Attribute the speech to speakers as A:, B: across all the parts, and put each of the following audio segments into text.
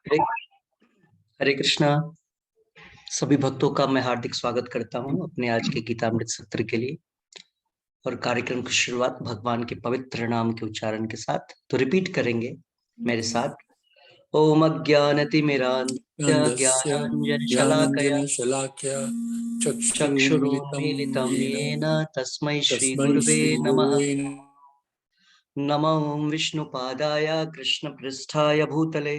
A: हरे हरे कृष्णा। सभी भक्तों का मैं हार्दिक स्वागत करता हूं अपने आज के गीतामृत सत्र के लिए। और कार्यक्रम की शुरुआत भगवान के पवित्र नाम के उच्चारण के साथ तो रिपीट करेंगे मेरे साथ। ओम अज्ञानतिमिरान्धस्य
B: नन्दस्य
A: ज्ञानाञ्जनशलाकया
B: ज्ञानाञ्जनशलाकया चक्षुरुन्मिलितं
A: चक्षुरुन्मीलितं
B: येन
A: येन तस्मै
B: तस्मै
A: श्रीगुरुवे नमः।
B: श्रीगुरुवे
A: नमो विष्णुपादाय कृष्णपृष्ठाय भूतले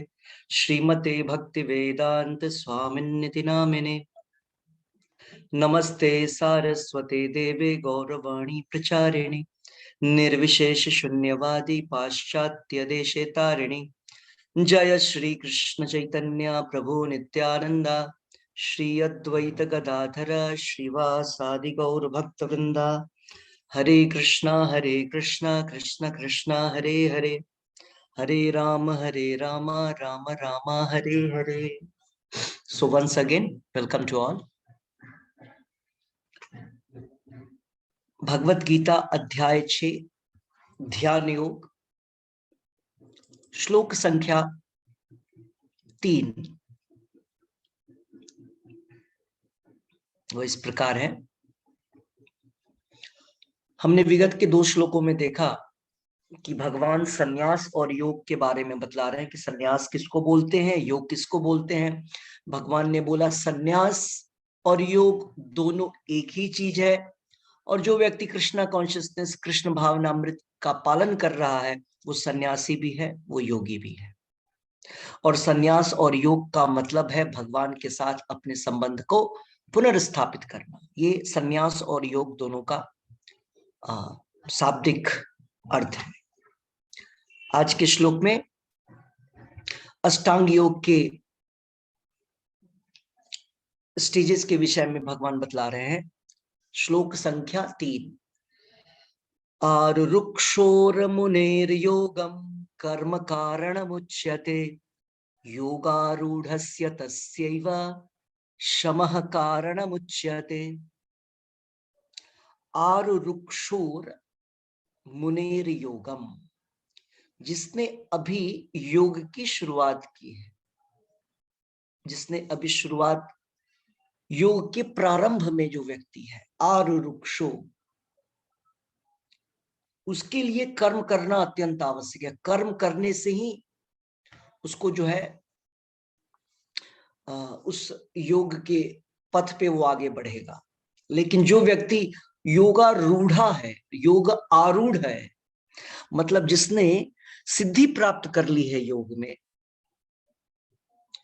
A: श्रीमते भक्तिवेदान्त स्वामिन्निति नामिने। नमस्ते सारस्वते देवे गौरवाणी प्रचारिणि निर्विशेष शून्यवादी पाश्चात्य देशे तारिणि। जय श्री कृष्ण चैतन्य प्रभु नित्यानंदा श्री अद्वैत गदाधर श्रीवासादि गौर भक्त वृंदा। हरे कृष्णा कृष्ण कृष्ण हरे हरे, हरे Ram Ram Ram Hare Hare. So once again, welcome to all. Bhagavad Gita अध्याय 6 ध्यान योग श्लोक संख्या 3 वो इस प्रकार है। हमने विगत के 2 श्लोकों में देखा कि भगवान संन्यास और योग के बारे में बतला रहे हैं कि संन्यास किसको बोलते हैं, योग किसको बोलते हैं। भगवान ने बोला संन्यास और योग दोनों एक ही चीज है, और जो व्यक्ति कृष्णा कॉन्शियसनेस कृष्ण भावनामृत का पालन कर रहा है वो सन्यासी भी है, वो योगी भी है। और सन्यास और योग का मतलब है भगवान के साथ अपने संबंध को पुनर्स्थापित करना। ये सन्यास और योग दोनों का शाब्दिक अर्थ है। आज के श्लोक में अष्टांग योग के स्टेजेस के विषय में भगवान बतला रहे हैं। श्लोक संख्या 3। आरुरुक्षोर मुनेर योगम कर्म कारणमुच्यते योगारूढ़स्य तस्यैव शमः कारणमुच्यते। आरुरुक्षोर मुनेर योगम, जिसने अभी योग की शुरुआत की है, जिसने अभी शुरुआत योग के प्रारंभ में जो व्यक्ति है आरुरुक्षो, उसके लिए कर्म करना अत्यंत आवश्यक है। कर्म करने से ही उसको जो है उस योग के पथ पे वो आगे बढ़ेगा। लेकिन जो व्यक्ति योगारूढ़ा है, योग आरूढ़ है, मतलब जिसने सिद्धि प्राप्त कर ली है योग में,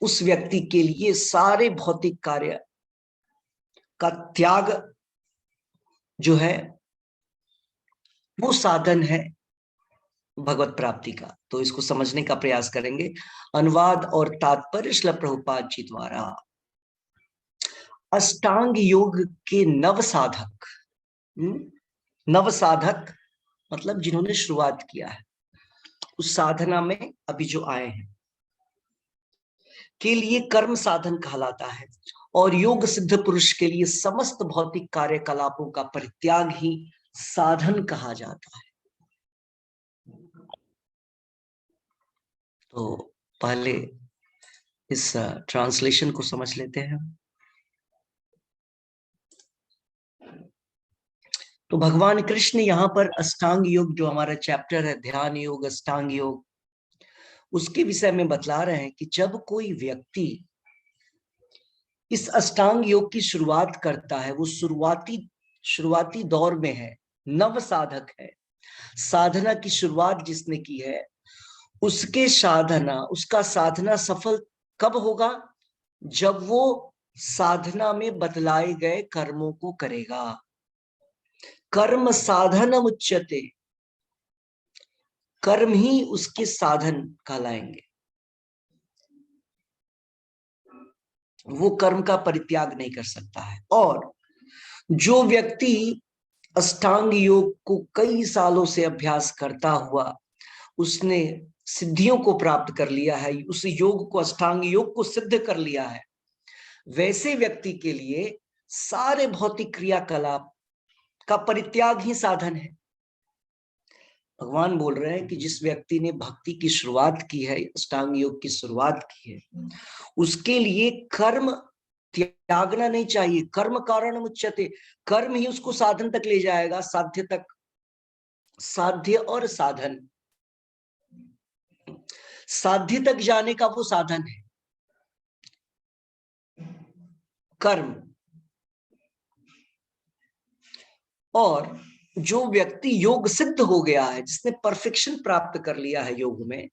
A: उस व्यक्ति के लिए सारे भौतिक कार्य का त्याग जो है वो साधन है भगवत प्राप्ति का। तो इसको समझने का प्रयास करेंगे। अनुवाद और तात्पर्य श्रील प्रभुपाद जी द्वारा। अष्टांग योग के नव साधक, नव साधक मतलब जिन्होंने शुरुआत किया है उस साधना में अभी जो आए हैं के लिए कर्म साधन कहलाता है। और योग सिद्ध पुरुष के लिए समस्त भौतिक कार्यकलापों का परित्याग ही साधन कहा जाता है। तो पहले इस ट्रांसलेशन को समझ लेते हैं। तो भगवान कृष्ण यहाँ पर अष्टांग योग, जो हमारा चैप्टर है ध्यान योग अष्टांग योग, उसके विषय में बतला रहे हैं कि जब कोई व्यक्ति इस अष्टांग योग की शुरुआत करता है, वो शुरुआती दौर में है, नव साधक है। साधना की शुरुआत जिसने की है उसका साधना सफल कब होगा? जब वो साधना में बतलाए गए कर्मों को करेगा। कर्म साधनम उच्यते, कर्म ही उसके साधन कहलाएंगे। वो कर्म का परित्याग नहीं कर सकता है। और जो व्यक्ति अष्टांग योग को कई सालों से अभ्यास करता हुआ उसने सिद्धियों को प्राप्त कर लिया है, उस योग को अष्टांग योग को सिद्ध कर लिया है, वैसे व्यक्ति के लिए सारे भौतिक क्रियाकलाप का परित्याग ही साधन है। भगवान बोल रहे हैं कि जिस व्यक्ति ने भक्ति की शुरुआत की है, अष्टांग योग की शुरुआत की है, उसके लिए कर्म त्यागना नहीं चाहिए। कर्म कारण मुच्यते, कर्म ही उसको साधन तक ले जाएगा, साध्य तक। साध्य और साधन, साध्य तक जाने का वो साधन है कर्म। और जो व्यक्ति योग सिद्ध हो गया है, जिसने परफेक्शन प्राप्त कर लिया है योग में,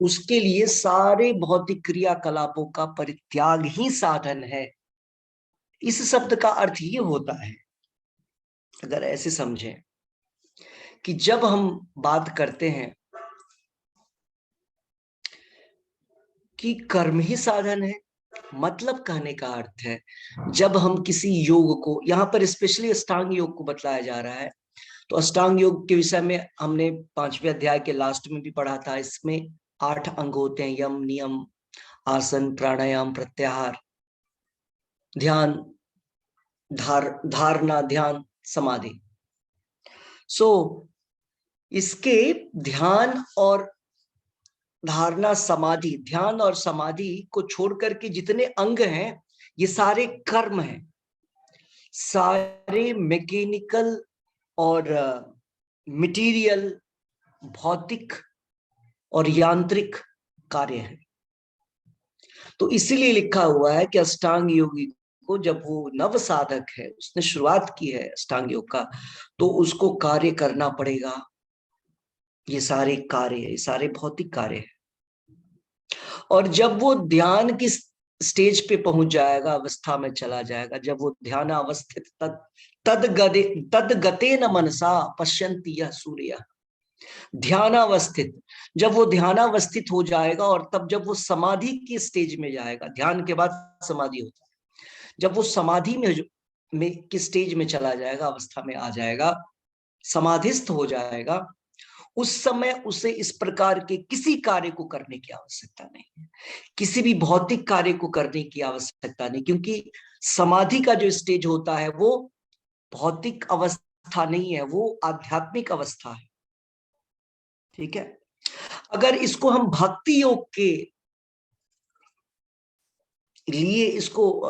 A: उसके लिए सारे भौतिक क्रियाकलापों का परित्याग ही साधन है। इस शब्द का अर्थ ये होता है, अगर ऐसे समझें, कि जब हम बात करते हैं कि कर्म ही साधन है, मतलब कहने का अर्थ है, जब हम किसी योग को, यहां पर स्पेशली अष्टांग योग को बतलाया जा रहा है, तो अष्टांग योग के विषय में हमने 5वें अध्याय के लास्ट में भी पढ़ा था। इसमें 8 अंग होते हैं, यम, नियम, आसन, प्राणायाम, प्रत्याहार, ध्यान, धारणा, ध्यान, समाधि। इसके ध्यान और धारणा, समाधि, ध्यान और समाधि को छोड़कर के जितने अंग हैं, ये सारे कर्म हैं, सारे मैकेनिकल और मटेरियल, भौतिक और यांत्रिक कार्य हैं। तो इसीलिए लिखा हुआ है कि अष्टांग योगी को, जब वो नव साधक है, उसने शुरुआत की है अष्टांग योग का, तो उसको कार्य करना पड़ेगा। ये सारे कार्य, ये सारे भौतिक कार्य है। और जब वो ध्यान की स्टेज पे पहुंच जाएगा, अवस्था में चला जाएगा, जब वो ध्यान अवस्थित तद गते न मनसा पश्यन्ति यः सूर्य, ध्यानावस्थित, जब वो ध्यानावस्थित हो जाएगा, और तब जब वो समाधि की स्टेज में जाएगा, ध्यान के बाद समाधि होता है, जब वो समाधि में किस स्टेज में चला जाएगा, अवस्था में आ जाएगा, समाधिस्थ हो जाएगा, उस समय उसे इस प्रकार के किसी कार्य को करने की आवश्यकता नहीं है, किसी भी भौतिक कार्य को करने की आवश्यकता नहीं, क्योंकि समाधि का जो स्टेज होता है वो भौतिक अवस्था नहीं है, वो आध्यात्मिक अवस्था है। ठीक है। अगर इसको हम भक्ति योग के लिए इसको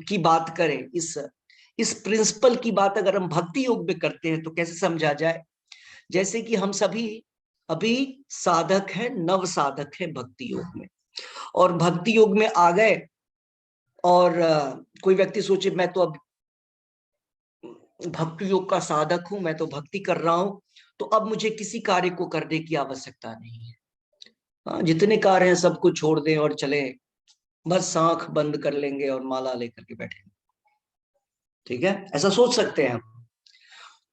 A: की बात करें, इस प्रिंसिपल की बात अगर हम भक्ति योग में करते हैं, तो कैसे समझा जाए? जैसे कि हम सभी अभी साधक हैं, नव साधक हैं भक्ति योग में, और भक्ति योग में आ गए, और कोई व्यक्ति सोचे मैं तो अब भक्ति योग का साधक हूं, मैं तो भक्ति कर रहा हूं, तो अब मुझे किसी कार्य को करने की आवश्यकता नहीं है। हाँ, जितने कार्य हैं सबको छोड़ दें और चले, बस आंख बंद कर लेंगे और माला लेकर के बैठेंगे। ठीक है, ऐसा सोच सकते हैं हम।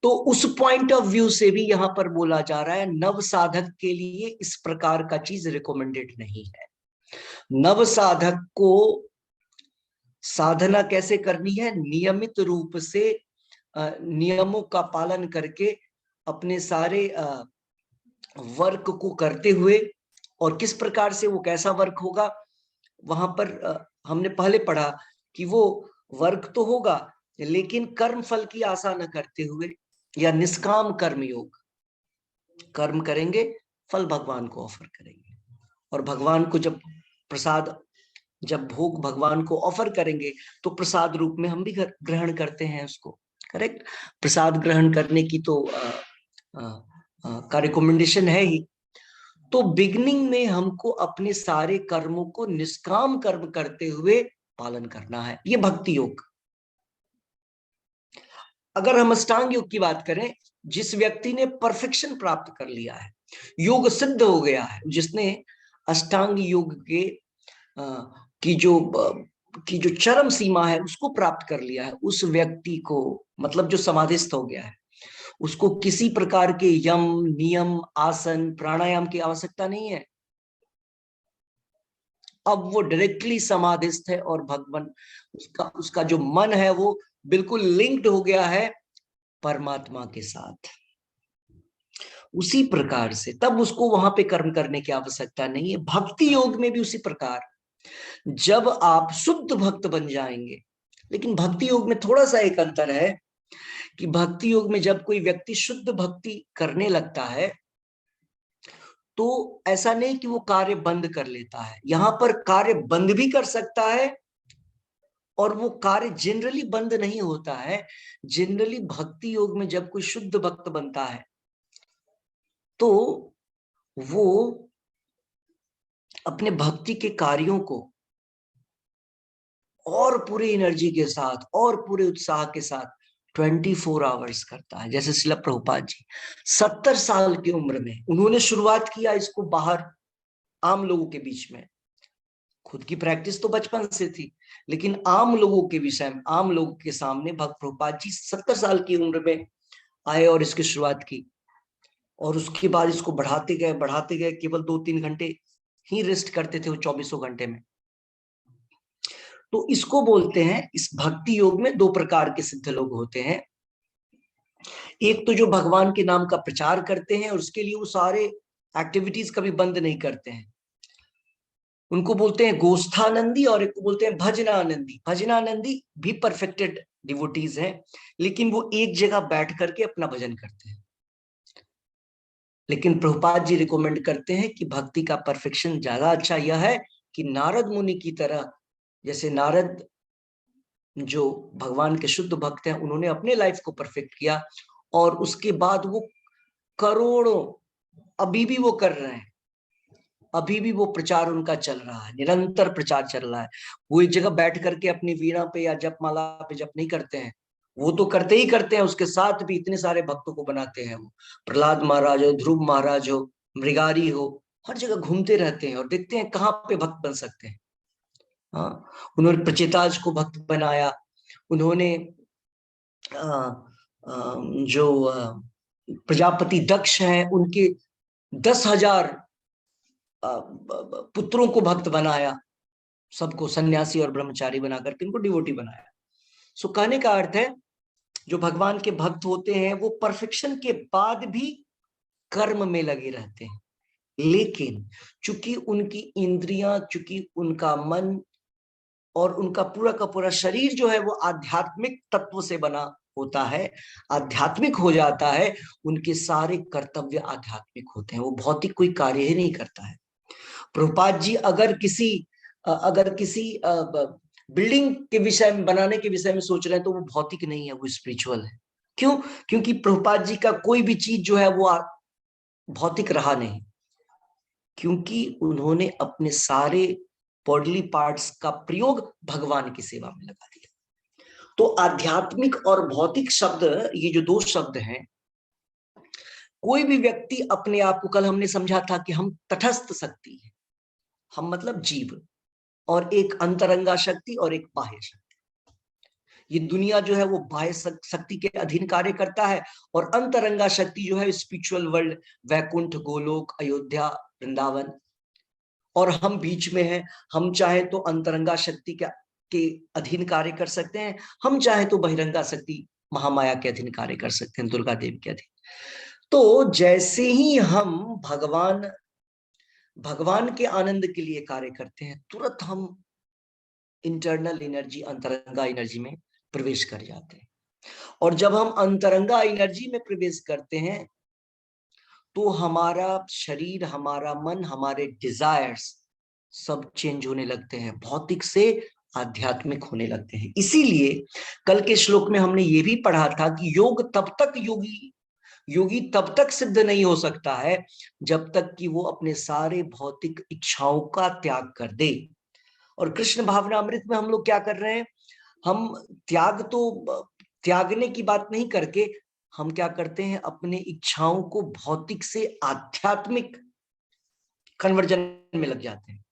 A: तो उस पॉइंट ऑफ व्यू से भी यहां पर बोला जा रहा है, नव साधक के लिए इस प्रकार का चीज रिकमेंडेड नहीं है। नव साधक को साधना कैसे करनी है? नियमित रूप से नियमों का पालन करके, अपने सारे वर्क को करते हुए, और किस प्रकार से, वो कैसा वर्क होगा, वहां पर हमने पहले पढ़ा कि वो वर्क तो होगा, लेकिन कर्म फल की आशा न करते हुए, या निष्काम कर्म योग, कर्म करेंगे, फल भगवान को ऑफर करेंगे, और भगवान को जब प्रसाद, जब भोग भगवान को ऑफर करेंगे, तो प्रसाद रूप में हम भी ग्रहण करते हैं उसको। करेक्ट, प्रसाद ग्रहण करने की तो का रिकमेंडेशन है ही। तो बिगनिंग में हमको अपने सारे कर्मों को निष्काम कर्म करते हुए पालन करना है, ये भक्ति योग। अगर हम अष्टांग योग की बात करें, जिस व्यक्ति ने परफेक्शन प्राप्त कर लिया है, योग सिद्ध हो गया है, जिसने अष्टांग योग के की जो चरम सीमा है उसको प्राप्त कर लिया है, उस व्यक्ति को, मतलब जो समाधिस्थ हो गया है, उसको किसी प्रकार के यम, नियम, आसन, प्राणायाम की आवश्यकता नहीं है। अब वो डायरेक्टली समाधिस्थ है, और भगवान, उसका जो मन है वो बिल्कुल लिंक्ड हो गया है परमात्मा के साथ। उसी प्रकार से तब उसको वहां पे कर्म करने की आवश्यकता नहीं है। भक्ति योग में भी उसी प्रकार, जब आप शुद्ध भक्त बन जाएंगे, लेकिन भक्ति योग में थोड़ा सा एक अंतर है कि भक्ति योग में जब कोई व्यक्ति शुद्ध भक्ति करने लगता है तो ऐसा नहीं कि वो कार्य बंद कर लेता है, यहां पर कार्य बंद भी कर सकता है और वो कार्य जनरली बंद नहीं होता है। जनरली भक्ति योग में जब कोई शुद्ध भक्त बनता है तो वो अपने भक्ति के कार्यों को और पूरी एनर्जी के साथ और पूरे उत्साह के साथ 24 आवर्स करता है। जैसे श्रील प्रभुपाद जी 70 साल की उम्र में उन्होंने शुरुआत किया इसको बाहर आम लोगों के बीच में। खुद की प्रैक्टिस तो बचपन से थी, लेकिन आम लोगों के विषय में, आम लोगों के सामने भक्त प्रभुपाद जी 70 साल की उम्र में आए और इसकी शुरुआत की। और उसके बाद इसको बढ़ाते गए। केवल 2-3 घंटे ही रेस्ट करते थे वो 24 घंटे में। तो इसको बोलते हैं, इस भक्ति योग में 2 प्रकार के सिद्ध लोग होते हैं। एक तो जो भगवान के नाम का प्रचार करते हैं और उसके लिए वो सारे एक्टिविटीज कभी बंद नहीं करते हैं, उनको बोलते हैं गोस्थानंदी, और एक को बोलते हैं भजनानंदी। भजनानंदी भी परफेक्टेड डिवोटीज हैं, लेकिन वो एक जगह बैठ करके अपना भजन करते हैं। लेकिन प्रभुपाद जी रिकमेंड करते हैं कि भक्ति का परफेक्शन ज्यादा अच्छा यह है कि नारद मुनि की तरह, जैसे नारद जो भगवान के शुद्ध भक्त हैं, उन्होंने अपने लाइफ को परफेक्ट किया और उसके बाद वो करोड़ों, अभी भी वो कर रहे हैं, अभी भी वो प्रचार उनका चल रहा है, निरंतर प्रचार चल रहा है। वो एक जगह बैठ करके अपनी वीणा पे या जप माला पे जप नहीं करते हैं, वो तो करते ही करते हैं, उसके साथ भी इतने सारे भक्तों को बनाते हैं। वो प्रहलाद महाराज हो, ध्रुव महाराज हो, मृगारी हो, हर जगह घूमते रहते हैं और देखते हैं कहाँ पे भक्त बन सकते हैं। हाँ, उन्होंने प्रचेताज को भक्त बनाया। उन्होंने जो प्रजापति दक्ष हैं उनके 10,000 पुत्रों को भक्त बनाया, सबको सन्यासी और ब्रह्मचारी बना करके इनको डिवोटी बनाया। सो कहने का अर्थ है, जो भगवान के भक्त होते हैं वो परफेक्शन के बाद भी कर्म में लगे रहते हैं, लेकिन चूंकि उनकी इंद्रियां, चूंकि उनका मन और उनका पूरा का पूरा शरीर जो है वो आध्यात्मिक तत्व से बना होता है, आध्यात्मिक हो जाता है, उनके सारे कर्तव्य आध्यात्मिक होते हैं, वो भौतिक कोई कार्य ही नहीं करता है। प्रभुपाद जी अगर किसी बिल्डिंग के विषय में, बनाने के विषय में सोच रहे हैं तो वो भौतिक नहीं है, वो स्पिरिचुअल है। क्यों? क्योंकि प्रभुपाद जी का कोई भी चीज जो है वो भौतिक रहा नहीं, क्योंकि उन्होंने अपने सारे बॉडीली पार्ट्स का प्रयोग भगवान की सेवा में लगा दिया। तो आध्यात्मिक और भौतिक शब्द, ये जो 2 शब्द हैं, कोई भी व्यक्ति अपने आप को, कल हमने समझा था कि हम तटस्थ शक्ति है, हम मतलब जीव, और एक अंतरंगा शक्ति और एक बाह्य शक्ति। ये दुनिया जो है वो बाह्य शक्ति के अधीन कार्य करता है, और अंतरंगा शक्ति जो है स्पिरिचुअल वर्ल्ड, वैकुंठ, गोलोक, अयोध्या, वृंदावन, और हम बीच में हैं। हम चाहे तो अंतरंगा शक्ति के अधीन कार्य कर सकते हैं, हम चाहे तो बहिरंगा शक्ति महामाया के अधीन कार्य कर सकते हैं, दुर्गा देवी के अधीन। तो जैसे ही हम भगवान के आनंद के लिए कार्य करते हैं, तुरंत हम इंटरनल एनर्जी, अंतरंगा एनर्जी में प्रवेश कर जाते हैं। और जब हम अंतरंगा एनर्जी में प्रवेश करते हैं तो हमारा शरीर, हमारा मन, हमारे डिजायर्स सब चेंज होने लगते हैं, भौतिक से आध्यात्मिक होने लगते हैं। इसीलिए कल के श्लोक में हमने ये भी पढ़ा था कि योगी तब तक सिद्ध नहीं हो सकता है जब तक कि वो अपने सारे भौतिक इच्छाओं का त्याग कर दे। और कृष्ण भावनामृत में हम लोग क्या कर रहे हैं, हम त्यागने की बात नहीं करके हम क्या करते हैं, अपने इच्छाओं को भौतिक से आध्यात्मिक कन्वर्जन में लग जाते हैं,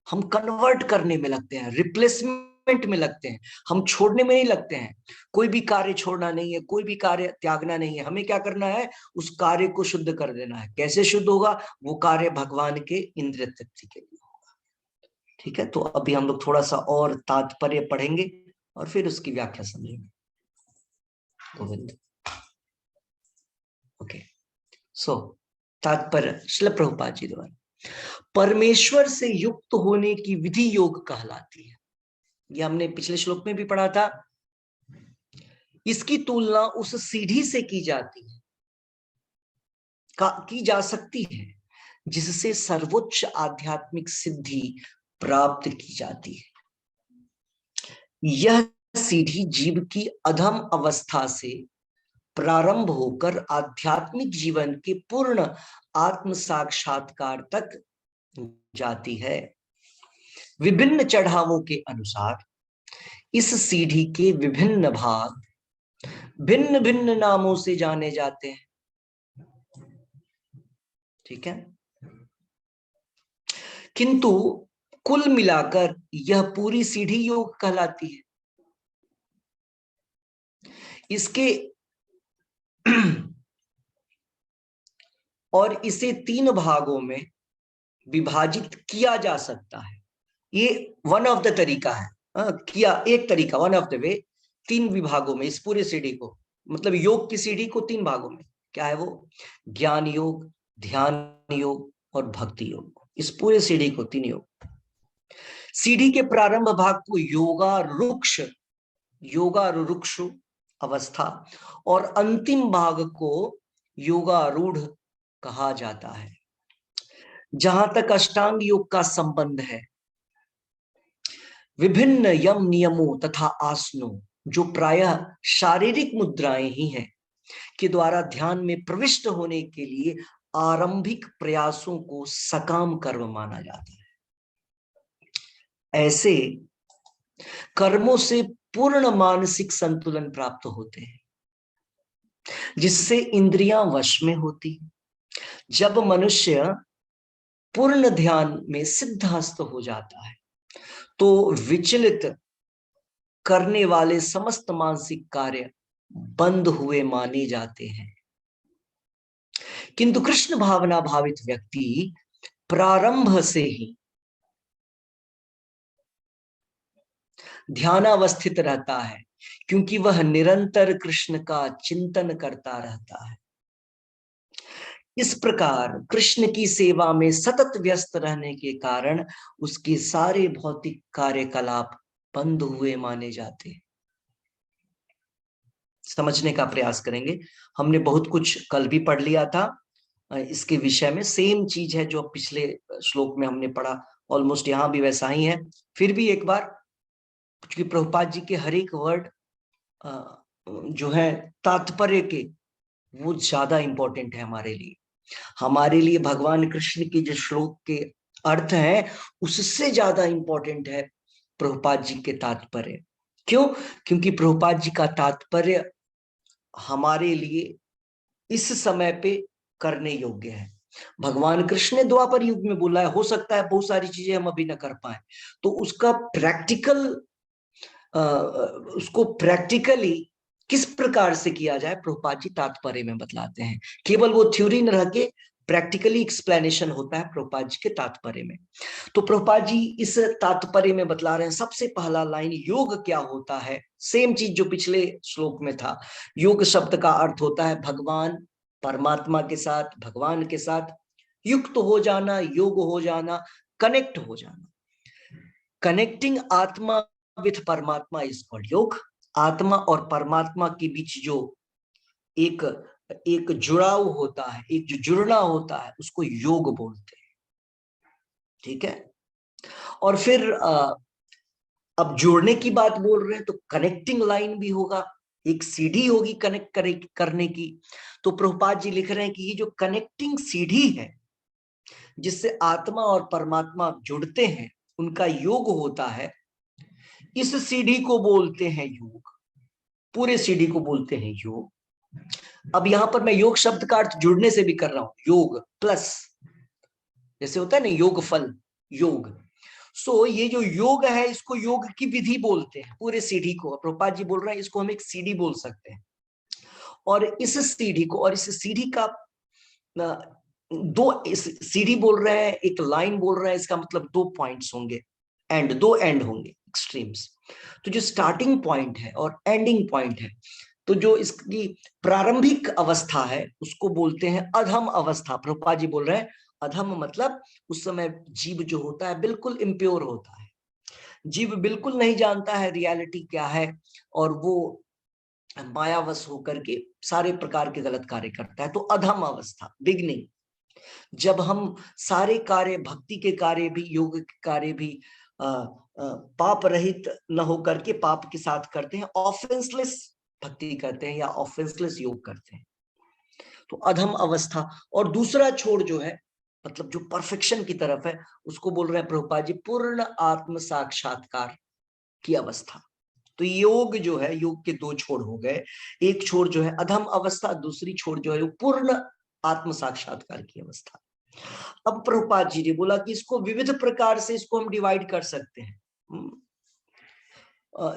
A: हम कन्वर्ट करने में लगते हैं, रिप्लेसमेंट में लगते हैं, हम छोड़ने में नहीं लगते हैं। कोई भी कार्य छोड़ना नहीं है, कोई भी कार्य त्यागना नहीं है, हमें क्या करना है, उस कार्य को शुद्ध कर देना है। कैसे शुद्ध होगा? वो कार्य भगवान के इंद्रिय तृप्ति के लिए होगा। ठीक है, तो अभी हम लोग थोड़ा सा और तात्पर्य पढ़ेंगे और फिर उसकी व्याख्या समझेंगे। गोविंद। ओके, सो तात्पर्य श्रील प्रभुपाद जी द्वारा, परमेश्वर से युक्त होने की विधि योग कहलाती है। ये हमने पिछले श्लोक में भी पढ़ा था इसकी तुलना उस सीढ़ी से की जाती है, की जा सकती है जिससे सर्वोच्च आध्यात्मिक सिद्धि प्राप्त की जाती है। यह सीढ़ी जीव की अधम अवस्था से प्रारंभ होकर आध्यात्मिक जीवन के पूर्ण आत्म साक्षात्कार तक जाती है। विभिन्न चढ़ावों के अनुसार इस सीढ़ी के विभिन्न भाग भिन्न भिन्न नामों से जाने जाते हैं। ठीक है, किंतु कुल मिलाकर यह पूरी सीढ़ी योग कहलाती है। इसके और इसे 3 भागों में विभाजित किया जा सकता है। ये वन ऑफ द तरीका है, किया एक तरीका, वन ऑफ द वे। 3 विभागों में इस पूरे सीढ़ी को, मतलब योग की सीढ़ी को 3 भागों में, क्या है वो? ज्ञान योग, ध्यान योग और भक्ति योग। इस पूरे सीढ़ी को 3 योग। सीढ़ी के प्रारंभ भाग को योगारूढ़ अवस्था और अंतिम भाग को योगारूढ़ कहा जाता है। जहां तक अष्टांग योग का संबंध है, विभिन्न यम नियमों तथा आसनों, जो प्रायः शारीरिक मुद्राएं ही हैं, के द्वारा ध्यान में प्रविष्ट होने के लिए आरंभिक प्रयासों को सकाम कर्म माना जाता है। ऐसे कर्मों से पूर्ण मानसिक संतुलन प्राप्त होते हैं, जिससे इंद्रियां वश में होती। जब मनुष्य पूर्ण ध्यान में सिद्धहस्त हो जाता है तो विचलित करने वाले समस्त मानसिक कार्य बंद हुए माने जाते हैं। किंतु कृष्ण भावना भावित व्यक्ति प्रारंभ से ही ध्यानावस्थित रहता है, क्योंकि वह निरंतर कृष्ण का चिंतन करता रहता है। इस प्रकार कृष्ण की सेवा में सतत व्यस्त रहने के कारण उसके सारे भौतिक कार्यकलाप बंद हुए माने जाते हैं। समझने का प्रयास करेंगे। हमने बहुत कुछ कल भी पढ़ लिया था इसके विषय में, सेम चीज है जो पिछले श्लोक में हमने पढ़ा, ऑलमोस्ट यहां भी वैसा ही है। फिर भी एक बार, क्योंकि प्रभुपाद जी के हर एक वर्ड जो है तात्पर्य के, वो ज्यादा इंपॉर्टेंट है हमारे लिए। हमारे लिए भगवान कृष्ण के जो श्लोक के अर्थ है उससे ज्यादा इंपॉर्टेंट है प्रभुपाद जी के तात्पर्य। क्यों? क्योंकि प्रभुपाद जी का तात्पर्य हमारे लिए इस समय पे करने योग्य है। भगवान कृष्ण ने द्वापर युग में बोला है, हो सकता है बहुत सारी चीजें हम अभी ना कर पाए, तो उसका उसको प्रैक्टिकली किस प्रकार से किया जाए प्रभुपाद जी तात्पर्य में बतलाते हैं। केवल वो थ्योरी न रह के प्रैक्टिकली एक्सप्लेनेशन होता है प्रभुपाद जी के तात्पर्य में। तो प्रभुपाद जी इस तात्पर्य में बतला रहे हैं, सबसे पहला लाइन, योग क्या होता है? सेम चीज जो पिछले श्लोक में था। योग शब्द का अर्थ होता है भगवान, परमात्मा के साथ, भगवान के साथ युक्त हो जाना, योग हो जाना, कनेक्ट हो जाना। कनेक्टिंग आत्मा विथ परमात्मा इज कॉल्ड योग। आत्मा और परमात्मा के बीच जो एक जुड़ाव होता है, एक जो जुड़ना होता है, उसको योग बोलते हैं। ठीक है, और फिर अब जोड़ने की बात बोल रहे हैं तो कनेक्टिंग लाइन भी होगा, एक सीढ़ी होगी कनेक्ट करने की। तो प्रभुपाद जी लिख रहे हैं कि ये जो कनेक्टिंग सीढ़ी है जिससे आत्मा और परमात्मा जुड़ते हैं, उनका योग होता है। इस सीढ़ी को बोलते हैं योग, पूरे सीढ़ी को बोलते हैं योग। अब यहां पर मैं योग शब्द का अर्थ जुड़ने से भी कर रहा हूं, योग प्लस, जैसे होता है ना योग फल, योग। सो ये जो योग है इसको योग की विधि बोलते हैं, पूरे सीढ़ी को। प्रभुपाद जी बोल रहे हैं इसको हम एक सीढ़ी बोल सकते हैं। और इस सीढ़ी को, और इस सीढ़ी का इस सीढ़ी बोल रहे हैं, एक लाइन बोल रहे हैं, इसका मतलब 2 पॉइंट्स होंगे, दो एंड होंगे, एक्सट्रीम्स। तो जो स्टार्टिंग पॉइंट है और एंडिंग पॉइंट है, तो जो इसकी प्रारंभिक अवस्था है उसको बोलते हैं अधम अवस्था। प्रभुपाद जी बोल रहे हैं अधम मतलब उस समय जीव जो होता है बिल्कुल इम्प्योर होता है, जीव बिल्कुल नहीं जानता है रियलिटी क्या है, और वो मायावश होकर के सारे प्रकार के गलत कार्य करता है। तो अधम अवस्था, बिगनिंग, जब हम सारे कार्य, भक्ति के कार्य भी, योग के कार्य भी पाप रहित न होकर के पाप के साथ करते हैं, ऑफेंसलेस भक्ति करते हैं या ऑफेंसलेस योग करते हैं, तो अधम अवस्था। और दूसरा छोड़ जो है, मतलब जो परफेक्शन की तरफ है, उसको बोल रहे हैं प्रभुपाद जी पूर्ण आत्म साक्षात्कार की अवस्था। तो योग जो है, योग के दो छोर हो गए, एक छोर जो है अधम अवस्था, दूसरी छोर जो है वो पूर्ण आत्म साक्षात्कार की अवस्था। अब प्रभुपाद जी ने बोला कि इसको विविध प्रकार से इसको हम डिवाइड कर सकते हैं।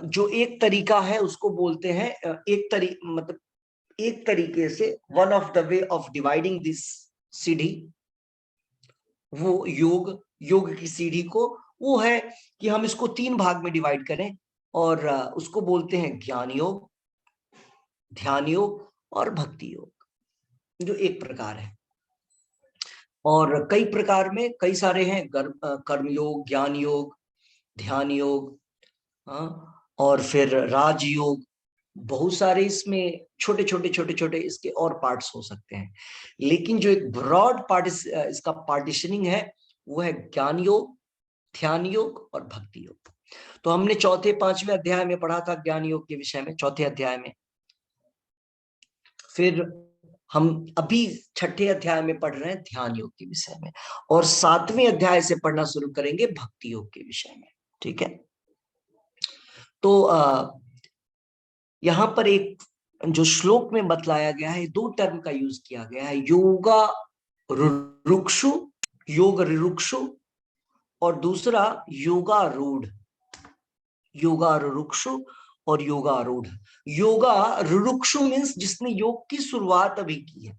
A: जो एक तरीका है उसको बोलते हैं, मतलब एक तरीके से one of the way of dividing this सीढ़ी, वो योग की सीढ़ी को, वो है कि हम इसको 3 भाग में डिवाइड करें, और उसको बोलते हैं ज्ञान योग, ध्यान योग और भक्ति योग, जो एक प्रकार है। और कई प्रकार में कई सारे हैं, कर्म योग, ज्ञान योग, ध्यान योग, और फिर राजयोग, बहुत सारे इसमें छोटे छोटे इसके और पार्ट्स हो सकते हैं, लेकिन जो एक ब्रॉड पार्ट इसका पार्टीशनिंग है वो है ज्ञान योग, ध्यान योग और भक्ति योग। तो हमने चौथे 5वें अध्याय में पढ़ा था ज्ञान योग के विषय में, चौथे अध्याय में। फिर हम अभी 6ठे अध्याय में पढ़ रहे हैं ध्यान योग के विषय में, और 7वें अध्याय से पढ़ना शुरू करेंगे भक्ति योग के विषय में। ठीक है, तो यहां पर एक जो श्लोक में बतलाया गया है, 2 टर्म का यूज किया गया है, योगा रुक्षु, योग रुक्षु, और दूसरा योगारूढ़, योगारुक्षु और योगारूढ़। योगारुक्षु मीन्स जिसने योग की शुरुआत अभी की है,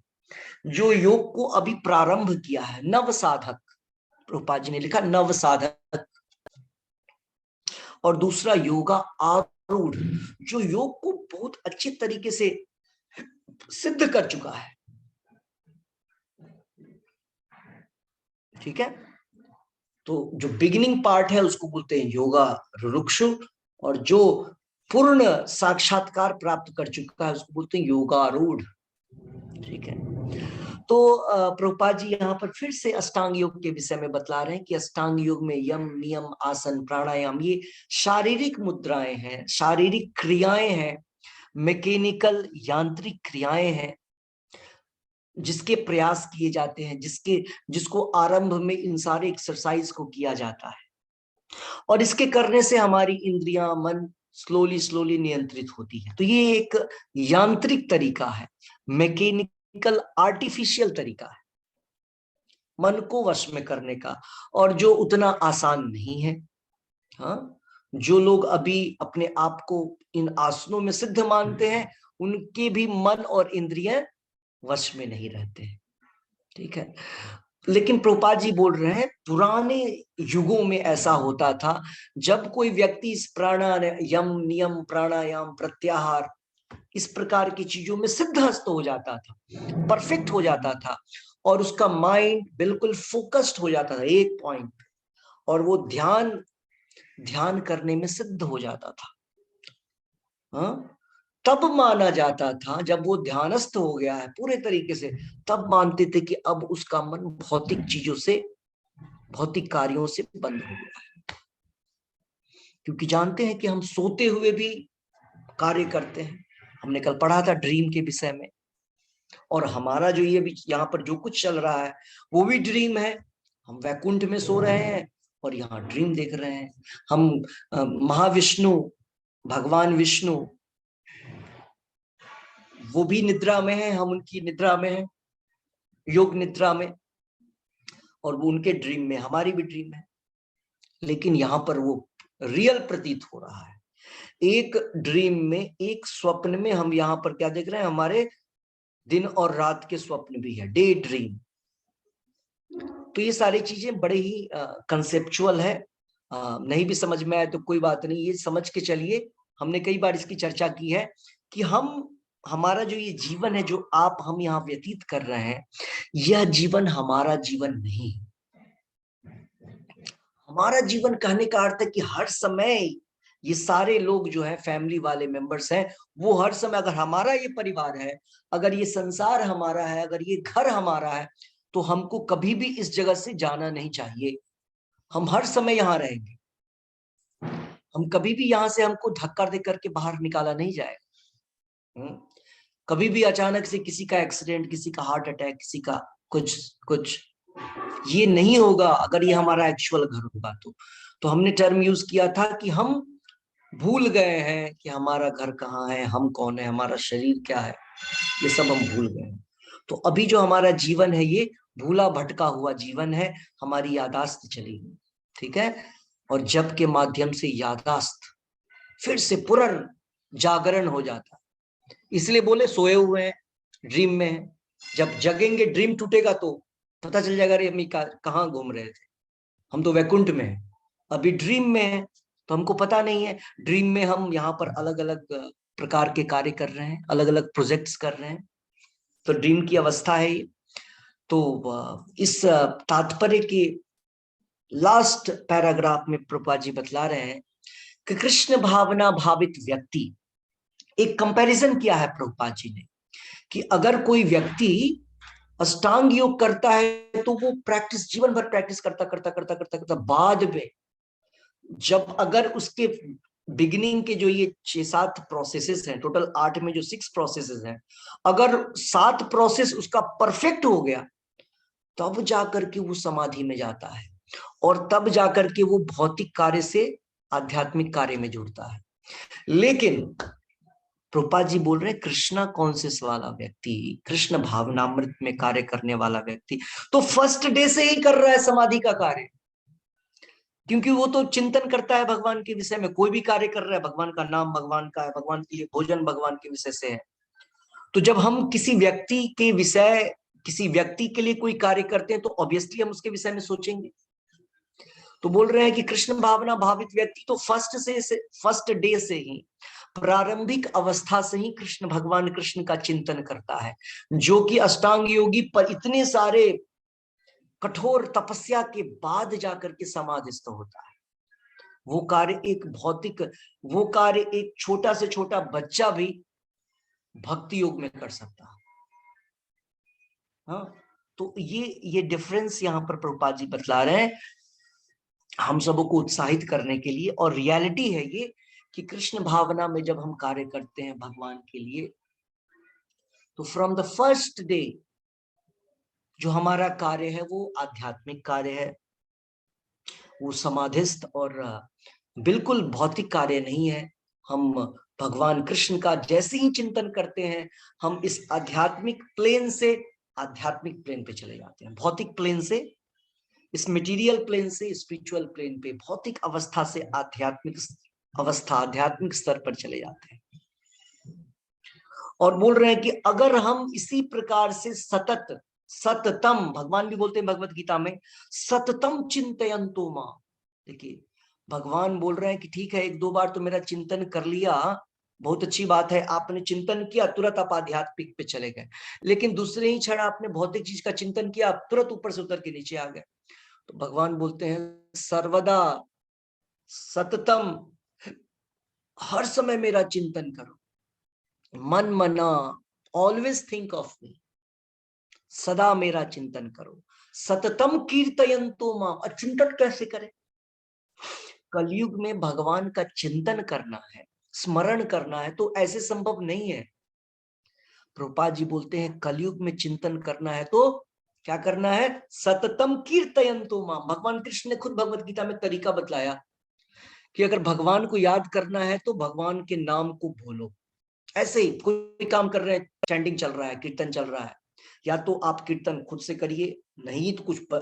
A: जो योग को अभी प्रारंभ किया है, नव साधक, प्रभुपाद जी ने लिखा नव साधक। और दूसरा योगा आरूढ़, जो योग को बहुत अच्छे तरीके से सिद्ध कर चुका है। ठीक है, तो जो बिगिनिंग पार्ट है उसको बोलते हैं योगा रुक्षु, और जो पूर्ण साक्षात्कार प्राप्त कर चुका है उसको बोलते हैं योगारूढ़। ठीक है, तो प्रभुपाद जी यहाँ पर फिर से अष्टांग योग के विषय में बतला रहे हैं कि अष्टांग योग में यम, नियम, आसन, प्राणायाम, ये शारीरिक मुद्राएं हैं, शारीरिक क्रियाएं हैं, मैकेनिकल यांत्रिक क्रियाएं हैं, जिसके प्रयास किए जाते हैं, जिसको आरंभ में इन सारे एक्सरसाइज को किया जाता है, और इसके करने से हमारी इंद्रियां, मन स्लोली नियंत्रित होती है। तो ये एक यांत्रिक तरीका है, मैकेनिकल आर्टिफिशियल तरीका है मन को वश में करने का, और जो उतना आसान नहीं है। हाँ, जो लोग अभी अपने आप को इन आसनों में सिद्ध मानते हैं, उनके भी मन और इंद्रियां वश में नहीं रहते हैं। ठीक है, लेकिन प्रभुपाद जी बोल रहे हैं पुराने युगों में ऐसा होता था, जब कोई व्यक्ति इस प्राणायाम, नियम, प्राणायाम, प्रत्याहार, इस प्रकार की चीजों में सिद्धहस्त हो जाता था, परफेक्ट हो जाता था, और उसका माइंड बिल्कुल फोकस्ड हो जाता था एक पॉइंट, और वो ध्यान करने में सिद्ध हो जाता था। हाँ, तब माना जाता था, जब वो ध्यानस्थ हो गया है पूरे तरीके से, तब मानते थे कि अब उसका मन भौतिक चीजों से, भौतिक कार्यों से बंद हो गया है। क्योंकि जानते हैं कि हम सोते हुए भी कार्य करते हैं, हमने कल पढ़ा था ड्रीम के विषय में, और हमारा जो ये यहाँ पर जो कुछ चल रहा है वो भी ड्रीम है। हम वैकुंठ में सो रहे हैं और यहाँ ड्रीम देख रहे हैं। हम महाविष्णु, भगवान विष्णु, वो भी निद्रा में है, हम उनकी निद्रा में है, योग निद्रा में, और वो उनके ड्रीम में, हमारी भी ड्रीम है। लेकिन यहाँ पर वो रियल प्रतीत हो रहा है। एक ड्रीम में, एक स्वप्न में हम यहाँ पर क्या देख रहे हैं, हमारे दिन और रात के स्वप्न भी है, डे ड्रीम। तो ये सारी चीजें बड़े ही कंसेप्चुअल है, नहीं भी समझ में आए तो कोई बात नहीं, ये समझ के चलिए। हमने कई बार इसकी चर्चा की है कि हमारा जो ये जीवन है, जो हम यहाँ व्यतीत कर रहे हैं, यह जीवन हमारा जीवन नहीं। हमारा जीवन कहने का अर्थ है कि हर समय ये सारे लोग जो है फैमिली वाले मेंबर्स हैं, वो हर समय, अगर हमारा ये परिवार है, अगर ये संसार हमारा है, अगर ये घर हमारा है, तो हमको कभी भी इस जगह से जाना नहीं चाहिए। हम हर समय यहाँ रहेंगे, हम कभी भी यहाँ से, हमको धक्का दे करके बाहर निकाला नहीं जाएगा। कभी भी अचानक से किसी का एक्सीडेंट, किसी का हार्ट अटैक, किसी का कुछ कुछ, ये नहीं होगा अगर ये हमारा एक्चुअल घर होगा। तो हमने टर्म यूज किया था कि हम भूल गए हैं कि हमारा घर कहाँ है, हम कौन है, हमारा शरीर क्या है, ये सब हम भूल गए हैं। तो अभी जो हमारा जीवन है ये भूला भटका हुआ जीवन है, हमारी यादाश्त चली गई, ठीक है। और जप के माध्यम से यादाश्त फिर से पुनर्जागरण हो जाता है। इसलिए बोले सोए हुए हैं, ड्रीम में है, जब जगेंगे ड्रीम टूटेगा तो पता चल जाएगा रे हम कहाँ घूम रहे थे, हम तो वैकुंठ में है, अभी ड्रीम में है तो हमको पता नहीं है। ड्रीम में हम यहाँ पर अलग अलग प्रकार के कार्य कर रहे हैं, अलग अलग प्रोजेक्ट्स कर रहे हैं, तो ड्रीम की अवस्था है ये। तो इस तात्पर्य के लास्ट पैराग्राफ में प्रभुपाद जी बतला रहे हैं कि कृष्ण भावना भावित व्यक्ति, एक कंपैरिजन किया है प्रभुपाद जी ने कि अगर कोई व्यक्ति अष्टांग योग करता है तो वो प्रैक्टिस जीवन भर प्रैक्टिस करता करता करता करता करता बाद में जब अगर उसके बिगिनिंग के जो ये 6-7 प्रोसेसेस हैं, टोटल 8 में जो 6 प्रोसेसेस हैं, अगर 7 प्रोसेस उसका परफेक्ट हो गया तब जाकर के वो समाधि में जाता है, और तब जाकर के वो भौतिक कार्य से आध्यात्मिक कार्य में जुड़ता है। लेकिन प्रभुपाद जी बोल रहे हैं कृष्णा कॉन्शियस वाला व्यक्ति, कृष्ण भावनामृत में कार्य करने वाला व्यक्ति तो फर्स्ट डे से ही कर रहा है समाधि का कार्य, क्योंकि वो तो चिंतन करता है भगवान के विषय में, कोई भी कार्य कर रहा है भगवान का नाम भगवान का है, भगवान के लिए भोजन भगवान के विषय से है। तो जब हम किसी व्यक्ति के विषय, किसी व्यक्ति के लिए कोई कार्य करते हैं तो ऑब्वियसली हम उसके विषय में सोचेंगे। तो बोल रहे हैं कि कृष्ण भावना भावित व्यक्ति तो फर्स्ट डे से ही, प्रारंभिक अवस्था से ही कृष्ण भगवान कृष्ण का चिंतन करता है, जो कि अष्टांग योगी पर इतने सारे कठोर तपस्या के बाद जाकर के समाधिस्थ होता है। वो कार्य एक भौतिक, वो कार्य एक छोटा से छोटा बच्चा भी भक्ति योग में कर सकता है। हाँ, तो ये डिफरेंस यहाँ पर प्रभुपाद जी बतला रहे हैं हम सबको उत्साहित करने के लिए। और रियलिटी है ये कि कृष्ण भावना में जब हम कार्य करते हैं भगवान के लिए, तो फ्रॉम द फर्स्ट डे जो हमारा कार्य है वो आध्यात्मिक कार्य है, वो समाधिस्थ और बिल्कुल भौतिक कार्य नहीं है। हम भगवान कृष्ण का जैसे ही चिंतन करते हैं, हम इस आध्यात्मिक प्लेन से आध्यात्मिक प्लेन पे चले जाते हैं, भौतिक प्लेन से इस मटेरियल प्लेन से स्पिरिचुअल प्लेन पे, भौतिक अवस्था से आध्यात्मिक अवस्था, आध्यात्मिक स्तर पर चले जाते हैं। और बोल रहे हैं कि अगर हम इसी प्रकार से सतत, सततम, भगवान भी बोलते हैं भगवत गीता में, सततम चिंतयन्तो मां। देखिए भगवान बोल रहे हैं कि ठीक है, 1-2 बार तो मेरा चिंतन कर लिया, बहुत अच्छी बात है, आपने चिंतन किया, तुरंत आप आध्यात्मिक पे चले गए, लेकिन दूसरे ही क्षण आपने भौतिक चीज का चिंतन किया, आप तुरंत ऊपर से उतर के नीचे आ गए। तो भगवान बोलते हैं सर्वदा सततम, हर समय मेरा चिंतन करो, मन मना, ऑलवेज थिंक ऑफ मी, सदा मेरा चिंतन करो, सततम कीर्तयन्तो मां। और चिंतन कैसे करें? कलयुग में भगवान का चिंतन करना है, स्मरण करना है, तो ऐसे संभव नहीं है। प्रभुपाद जी बोलते हैं कलयुग में चिंतन करना है तो क्या करना है? सततम कीर्तयन्तो मां। भगवान कृष्ण ने खुद भगवत गीता में तरीका बतलाया कि अगर भगवान को याद करना है तो भगवान के नाम को बोलो। ऐसे ही कोई काम कर रहे हैं, चैंटिंग चल रहा है, कीर्तन चल रहा है, या तो आप कीर्तन खुद से करिए, नहीं तो कुछ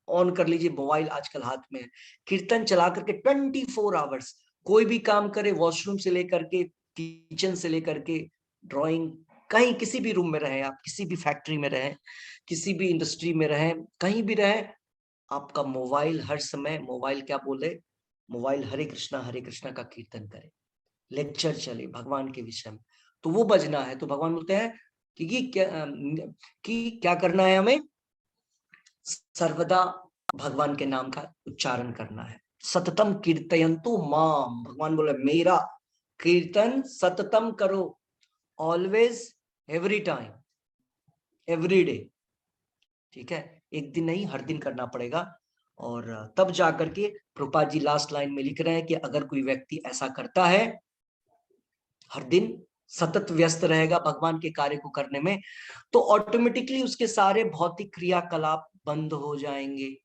A: ऑन कर लीजिए, मोबाइल आजकल हाथ में है, कीर्तन चला करके 24 आवर्स कोई भी काम करे, वॉशरूम से लेकर के, किचन से लेकर के, ड्राइंग, कहीं किसी भी रूम में रहे आप, किसी भी फैक्ट्री में रहे, किसी भी इंडस्ट्री में रहे, कहीं भी रहे, आपका मोबाइल हर समय, मोबाइल क्या बोले, मोबाइल हरे कृष्णा का कीर्तन करे, लेक्चर चले भगवान के विषय में, तो वो बजना है। तो भगवान बोलते हैं कि क्या करना है हमें? सर्वदा भगवान के नाम का उच्चारण करना है। सततम कीर्तयन्तु माम, भगवान बोले मेरा कीर्तन सततम करो, always, every time, every day. ठीक है, एक दिन नहीं, हर दिन करना पड़ेगा। और तब जाकर के प्रभुपाद जी लास्ट लाइन में लिख रहे हैं कि अगर कोई व्यक्ति ऐसा करता है, हर दिन सतत व्यस्त रहेगा भगवान के कार्य को करने में, तो ऑटोमेटिकली उसके सारे भौतिक क्रियाकलाप बंद हो जाएंगे।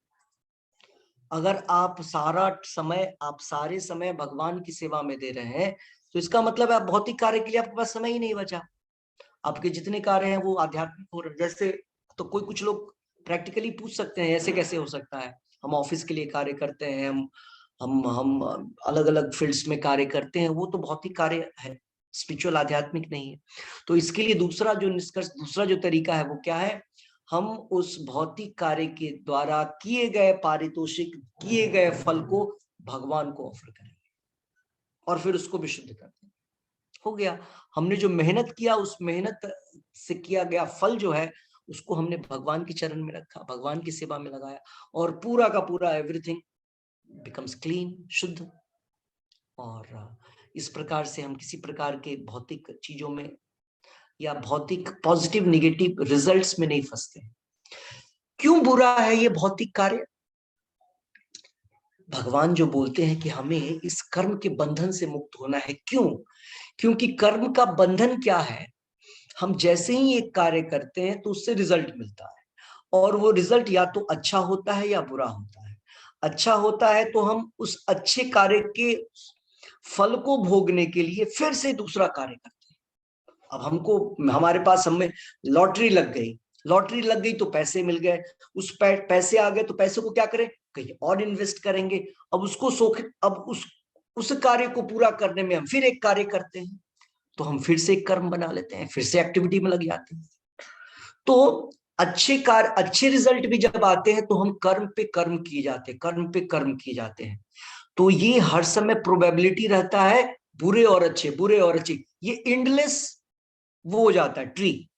A: अगर आप सारे समय भगवान की सेवा में दे रहे हैं, तो इसका मतलब है आप भौतिक कार्य के लिए आपके पास समय ही नहीं बचा। आपके जितने कार्य हैं वो आध्यात्मिक हो रहे। जैसे तो कुछ लोग प्रैक्टिकली पूछ सकते हैं ऐसे कैसे हो सकता है, हम ऑफिस के लिए कार्य करते हैं, हम अलग अलग फील्ड्स में कार्य करते हैं, वो तो भौतिक कार्य है, स्पिरिचुअल आध्यात्मिक नहीं है। तो इसके लिए दूसरा जो तरीका है वो क्या है, हम उस भौतिक कार्य के द्वारा किए गए पारितोषिक, किए गए फल को भगवान को ऑफर करेंगे और फिर उसको विशुद्ध करते हैं। हो गया, हमने जो मेहनत किया उस मेहनत से किया गया फल जो है उसको हमने भगवान के चरण में रखा, भगवान की सेवा में लगाया, और पूरा का पूरा एवरीथिंग बिकम्स क्लीन, शुद्ध। और इस प्रकार से हम किसी प्रकार के भौतिक चीजों में या भौतिक पॉजिटिव निगेटिव रिजल्ट्स में नहीं फंसते। क्यों बुरा है ये भौतिक कार्य? भगवान जो बोलते हैं कि हमें इस कर्म के बंधन से मुक्त होना है। क्यों? क्योंकि कर्म का बंधन क्या है, हम जैसे ही एक कार्य करते हैं तो उससे रिजल्ट मिलता है, और वो रिजल्ट या तो अच्छा होता है या बुरा होता है। अच्छा होता है तो हम उस अच्छे कार्य के फल को भोगने के लिए फिर से दूसरा कार्य करते हैं। अब हमारे पास हमें लॉटरी लग गई तो पैसे मिल गए, पैसे आ गए तो पैसे को क्या करें, कहीं और इन्वेस्ट करेंगे। अब उस कार्य को पूरा करने में हम फिर एक कार्य करते हैं, तो हम फिर से एक कर्म बना लेते हैं, फिर से एक्टिविटी में लग जाते हैं। तो अच्छे रिजल्ट भी जब आते हैं तो हम कर्म पे कर्म किए जाते हैं, कर्म पे कर्म किए जाते हैं। तो ये हर समय प्रोबेबिलिटी रहता है बुरे और अच्छे, बुरे और अच्छे, ये एंडलेस वो हो जाता है ट्री।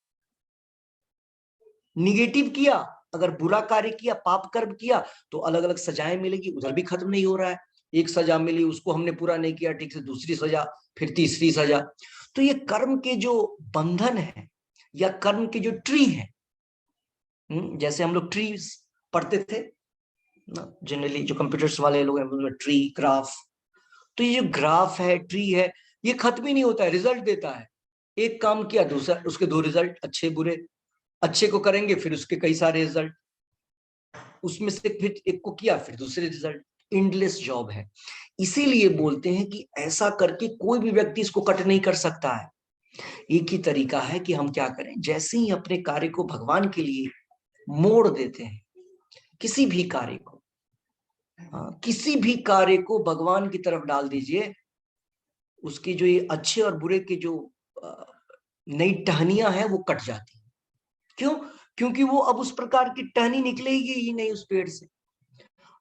A: निगेटिव किया, अगर बुरा कार्य किया, पाप कर्म किया, तो अलग अलग सजाएं मिलेगी, उधर भी खत्म नहीं हो रहा है। एक सजा मिली, उसको हमने पूरा नहीं किया ठीक से, दूसरी सजा, फिर तीसरी सजा। तो ये कर्म के जो बंधन है या कर्म के जो ट्री है, जैसे हम लोग ट्रीज पढ़ते थे ना, जनरली जो कंप्यूटर्स वाले लोग हैं, ट्री ग्राफ। तो ये जो ग्राफ है, ट्री है, ये खत्म ही नहीं होता है, रिजल्ट देता है। एक काम किया, दूसरा, उसके दो रिजल्ट, अच्छे बुरे। अच्छे को करेंगे फिर उसके कई सारे रिजल्ट, उसमें से फिर एक को किया फिर दूसरे रिजल्ट। एंडलेस जॉब है। इसीलिए बोलते हैं कि ऐसा करके कोई भी व्यक्ति इसको कट नहीं कर सकता है। एक ही तरीका है कि हम क्या करें, जैसे ही अपने कार्य को भगवान के लिए मोड़ देते हैं, किसी भी कार्य को, किसी भी कार्य को भगवान की तरफ डाल दीजिए, उसके जो ये अच्छे और बुरे के जो नई टहनियां हैं वो कट जाती हैं। क्यों? क्योंकि वो अब उस प्रकार की टहनी निकलेगी ही नहीं उस पेड़ से।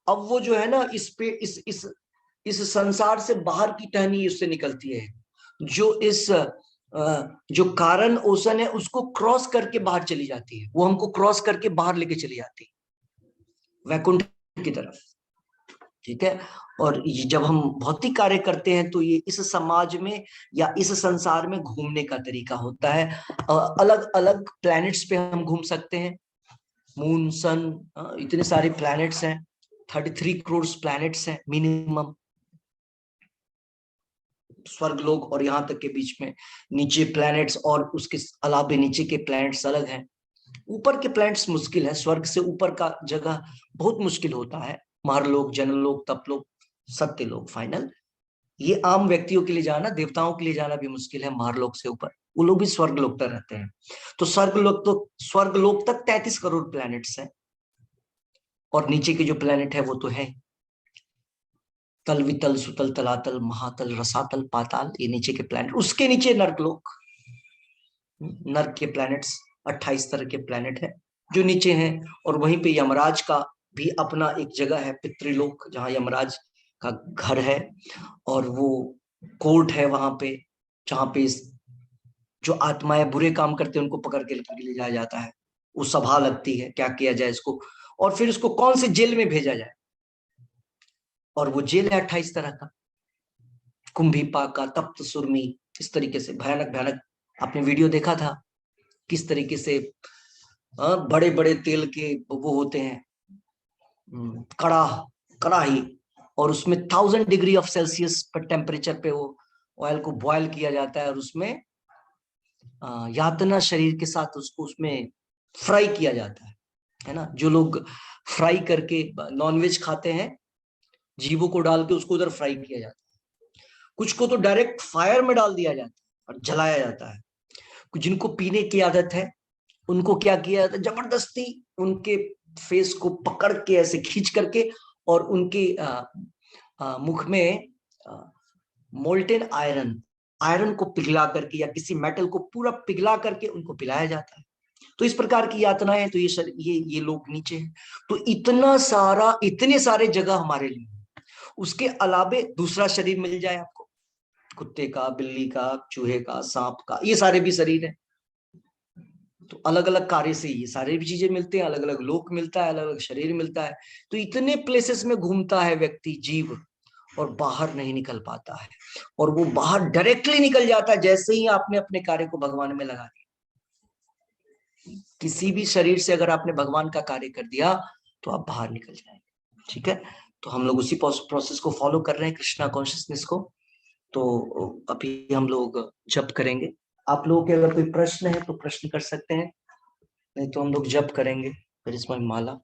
A: अब वो जो है ना, इस संसार से बाहर की टहनी उससे निकलती है, जो कारण ओशन है उसको क्रॉस करके बाहर चली जाती है, वो हमको क्रॉस करके बाहर लेके चली जाती है वैकुंठ की तरफ। ठीक है। और जब हम भौतिक कार्य करते हैं तो ये इस समाज में या इस संसार में घूमने का तरीका होता है। अलग अलग प्लैनेट्स पे हम घूम सकते हैं, मून, सन, इतने सारे प्लैनेट्स हैं, 33 करोड़ प्लैनेट्स हैं मिनिमम, स्वर्गलोक और यहाँ तक के बीच में नीचे प्लैनेट्स, और उसके अलावा नीचे के प्लैनेट्स अलग हैं। ऊपर के प्लैनेट्स मुश्किल है, स्वर्ग से ऊपर का जगह बहुत मुश्किल होता है, महरलोक, जनलोक, तपलोक, सत्यलोक, फाइनल। ये आम व्यक्तियों के लिए जाना, देवताओं के लिए जाना भी मुश्किल है महरलोक से ऊपर, वो लोग भी स्वर्गलोक तक रहते हैं। तो स्वर्गलोक तक 33 करोड़ प्लैनेट्स हैं, और नीचे के जो प्लैनेट है वो तो है तल, वितल, सुतल, तलातल, महातल, रसातल, पाताल, ये नीचे के प्लैनेट। उसके नीचे नर्कलोक, नर्क के प्लैनेट्स 28 तरह के प्लैनेट है जो नीचे हैं। और वहीं पे यमराज का भी अपना एक जगह है, पितृलोक, जहाँ यमराज का घर है, और वो कोर्ट है वहां पे, जहाँ पे जो आत्माएं बुरे काम करते हैं उनको पकड़ के ले जाया जाता है। वो सभा लगती है, क्या किया जाए इसको, और फिर उसको कौन से जेल में भेजा जाए, और वो जेल है 28 तरह का, कुंभीपाका, तप्त सुरमी, इस तरीके से भयानक भयानक। आपने वीडियो देखा था किस तरीके से बड़े बड़े तेल के वो होते हैं, कड़ाही, और उसमें 1000 डिग्री ऑफ सेल्सियस पर टेम्परेचर पे वो ऑयल को बॉयल किया जाता है, और उसमें यातना शरीर के साथ उसको उसमें फ्राई किया जाता है ना। जो लोग फ्राई करके नॉनवेज खाते हैं, जीवों को डाल के उसको उधर फ्राई किया जाता है। कुछ को तो डायरेक्ट फायर में डाल दिया जाता है और जलाया जाता है। जिनको पीने की आदत है उनको क्या किया जाता है, जबरदस्ती उनके फेस को पकड़ के ऐसे खींच करके, और उनके मुख में मोल्टेन आयरन को पिघला करके या किसी मेटल को पूरा पिघला करके उनको पिलाया जाता है। तो इस प्रकार की यातनाएं, तो ये लोग नीचे हैं। तो इतने सारे जगह हमारे लिए, उसके अलावे दूसरा शरीर मिल जाए आपको, कुत्ते का, बिल्ली का, चूहे का, सांप का, ये सारे भी शरीर है। तो अलग अलग कार्य से ये सारे भी चीजें मिलते हैं, अलग अलग लोक मिलता है, अलग अलग शरीर मिलता है। तो इतने प्लेसेस में घूमता है व्यक्ति, जीव, और बाहर नहीं निकल पाता है, और वो बाहर डायरेक्टली निकल जाता है जैसे ही आपने अपने कार्य को भगवान में लगा दिया। किसी भी शरीर से अगर आपने भगवान का कार्य कर दिया तो आप बाहर निकल जाएंगे। ठीक है, तो हम लोग उसी प्रोसेस को फॉलो कर रहे हैं, कृष्णा कॉन्शियसनेस को। तो अभी हम लोग जप करेंगे। आप लोगों के अगर कोई प्रश्न है तो प्रश्न कर सकते हैं, नहीं तो हम लोग जप करेंगे। फिर इसमें माला,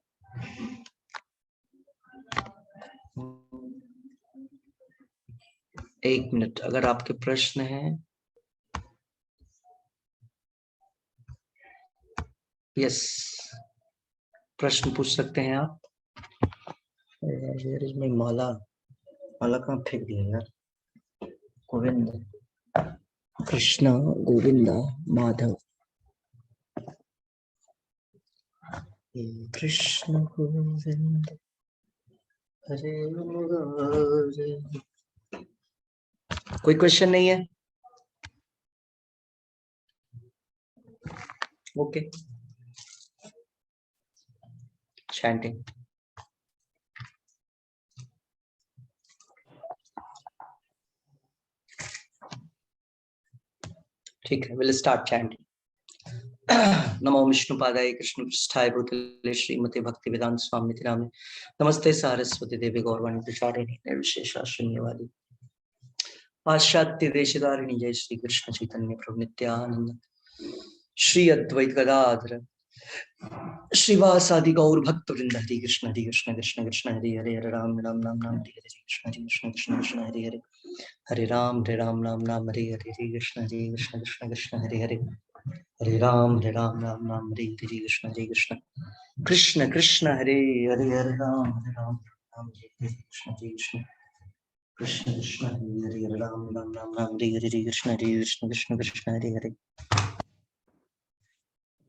A: एक मिनट, अगर आपके प्रश्न हैं, यस, प्रश्न पूछ सकते हैं आप। इसमें माला, माला कहाँ फेंक दिया यार। गोविंद, कृष्णा, गोविंदा, माधव, कृष्ण गोविंद हरे हरे। कोई क्वेश्चन नहीं है? Okay, chanting. ठीक है, विल स्टार्ट चैंटिंग। नमो विष्णुपादाय कृष्ण पृष्ठाय भूतले श्रीमते भक्ति वेदांत स्वामी नामे, नमस्ते सारस्वती देवी गौरवाणी प्रचारिणी निर्विशेष शून्यवादी, पाश्चात्य देशधारिणी, जय श्री कृष्ण चैतन्य प्रभु नित्यानंद, श्री अद्वैत गदाधर श्रीवासादि गौर भक्त वृंद। हरे कृष्ण कृष्ण कृष्ण हरे हरे, हरे राम राम राम राम हरे हरे, कृष्ण कृष्ण कृष्ण हरे हरे, हरे राम राम राम हरे हरे, हरे कृष्ण कृष्ण कृष्ण हरे हरे, हरे राम राम राम हरे हरे, कृष्ण कृष्ण कृष्ण हरे हरे, हरे राम राम हरे हरे, कृष्ण कृष्ण हरे हरे, हरे राम राम हरे हरे, कृष्ण कृष्ण हरे हरे,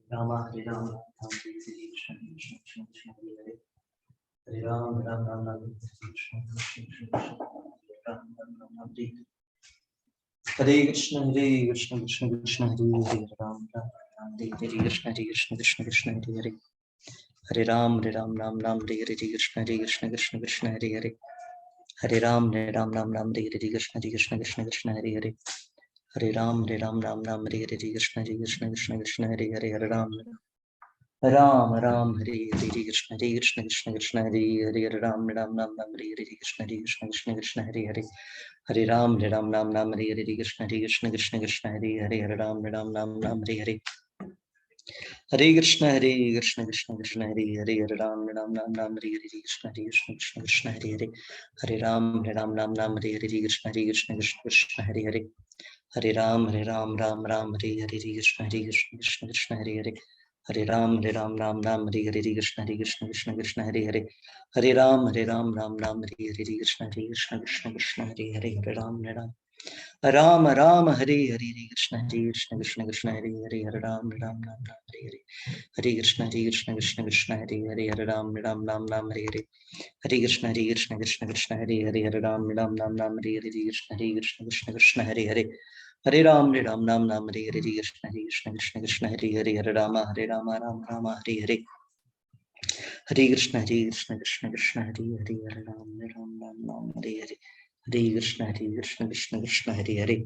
A: राम हरे राम हरे हरे, कृष्ण कृष्ण हरे हरे, हरे राम राम कृष्ण कृष्ण हरे हरे, कृष्ण कृष्ण हरे हरे, राम हरे हरे, कृष्ण कृष्ण हरे हरे, हरे राम हरे हरे, कृष्ण कृष्ण हरे हरे, हरे राम हरे हरे, कृष्ण कृष्ण हरे हरे, हरे राम हरे हरे, कृष्ण कृष्ण हरे हरे, हरे राम हरे हरे, कृष्ण हरे हरे, हरे राम हरे हरे, कृष्ण कृष्ण हरे हरे, हरे राम हरे हरे, कृष्ण कृष्ण हरे हरे, हरे राम हरे हरे, हरे कृष्ण कृष्ण हरे हरे, हरे राम हरे हरे, कृष्ण कृष्ण हरे हरे, हरे राम हरे हरे, कृष्ण कृष्ण हरे हरे, हरे राम राम हरे हरे, कृष्ण कृष्ण हरे हरे, हरे राम हरे हरे, कृष्ण कृष्ण हरे हरे, हरे राम राम हरे हरे, कृष्ण कृष्ण हरे हरे, हरे राम हरे हरे, कृष्ण कृष्ण हरे हरे, हरे राम हरे हरे, हरे कृष्ण कृष्ण हरे हरे, हरे राम हरे हरे, हरे कृष्ण कृष्ण हरे हरे, हरे राम हरे हरे, कृष्ण कृष्ण हरे हरे, हरे राम हरे हरे, कृष्ण कृष्ण हरे हरे, हरे Ram Ram Hare Hare, Hare Krishna Krishna Krishna Hare Hare Hare Ram Ram Hare Hare Hare Krishna Krishna Krishna Hare Hare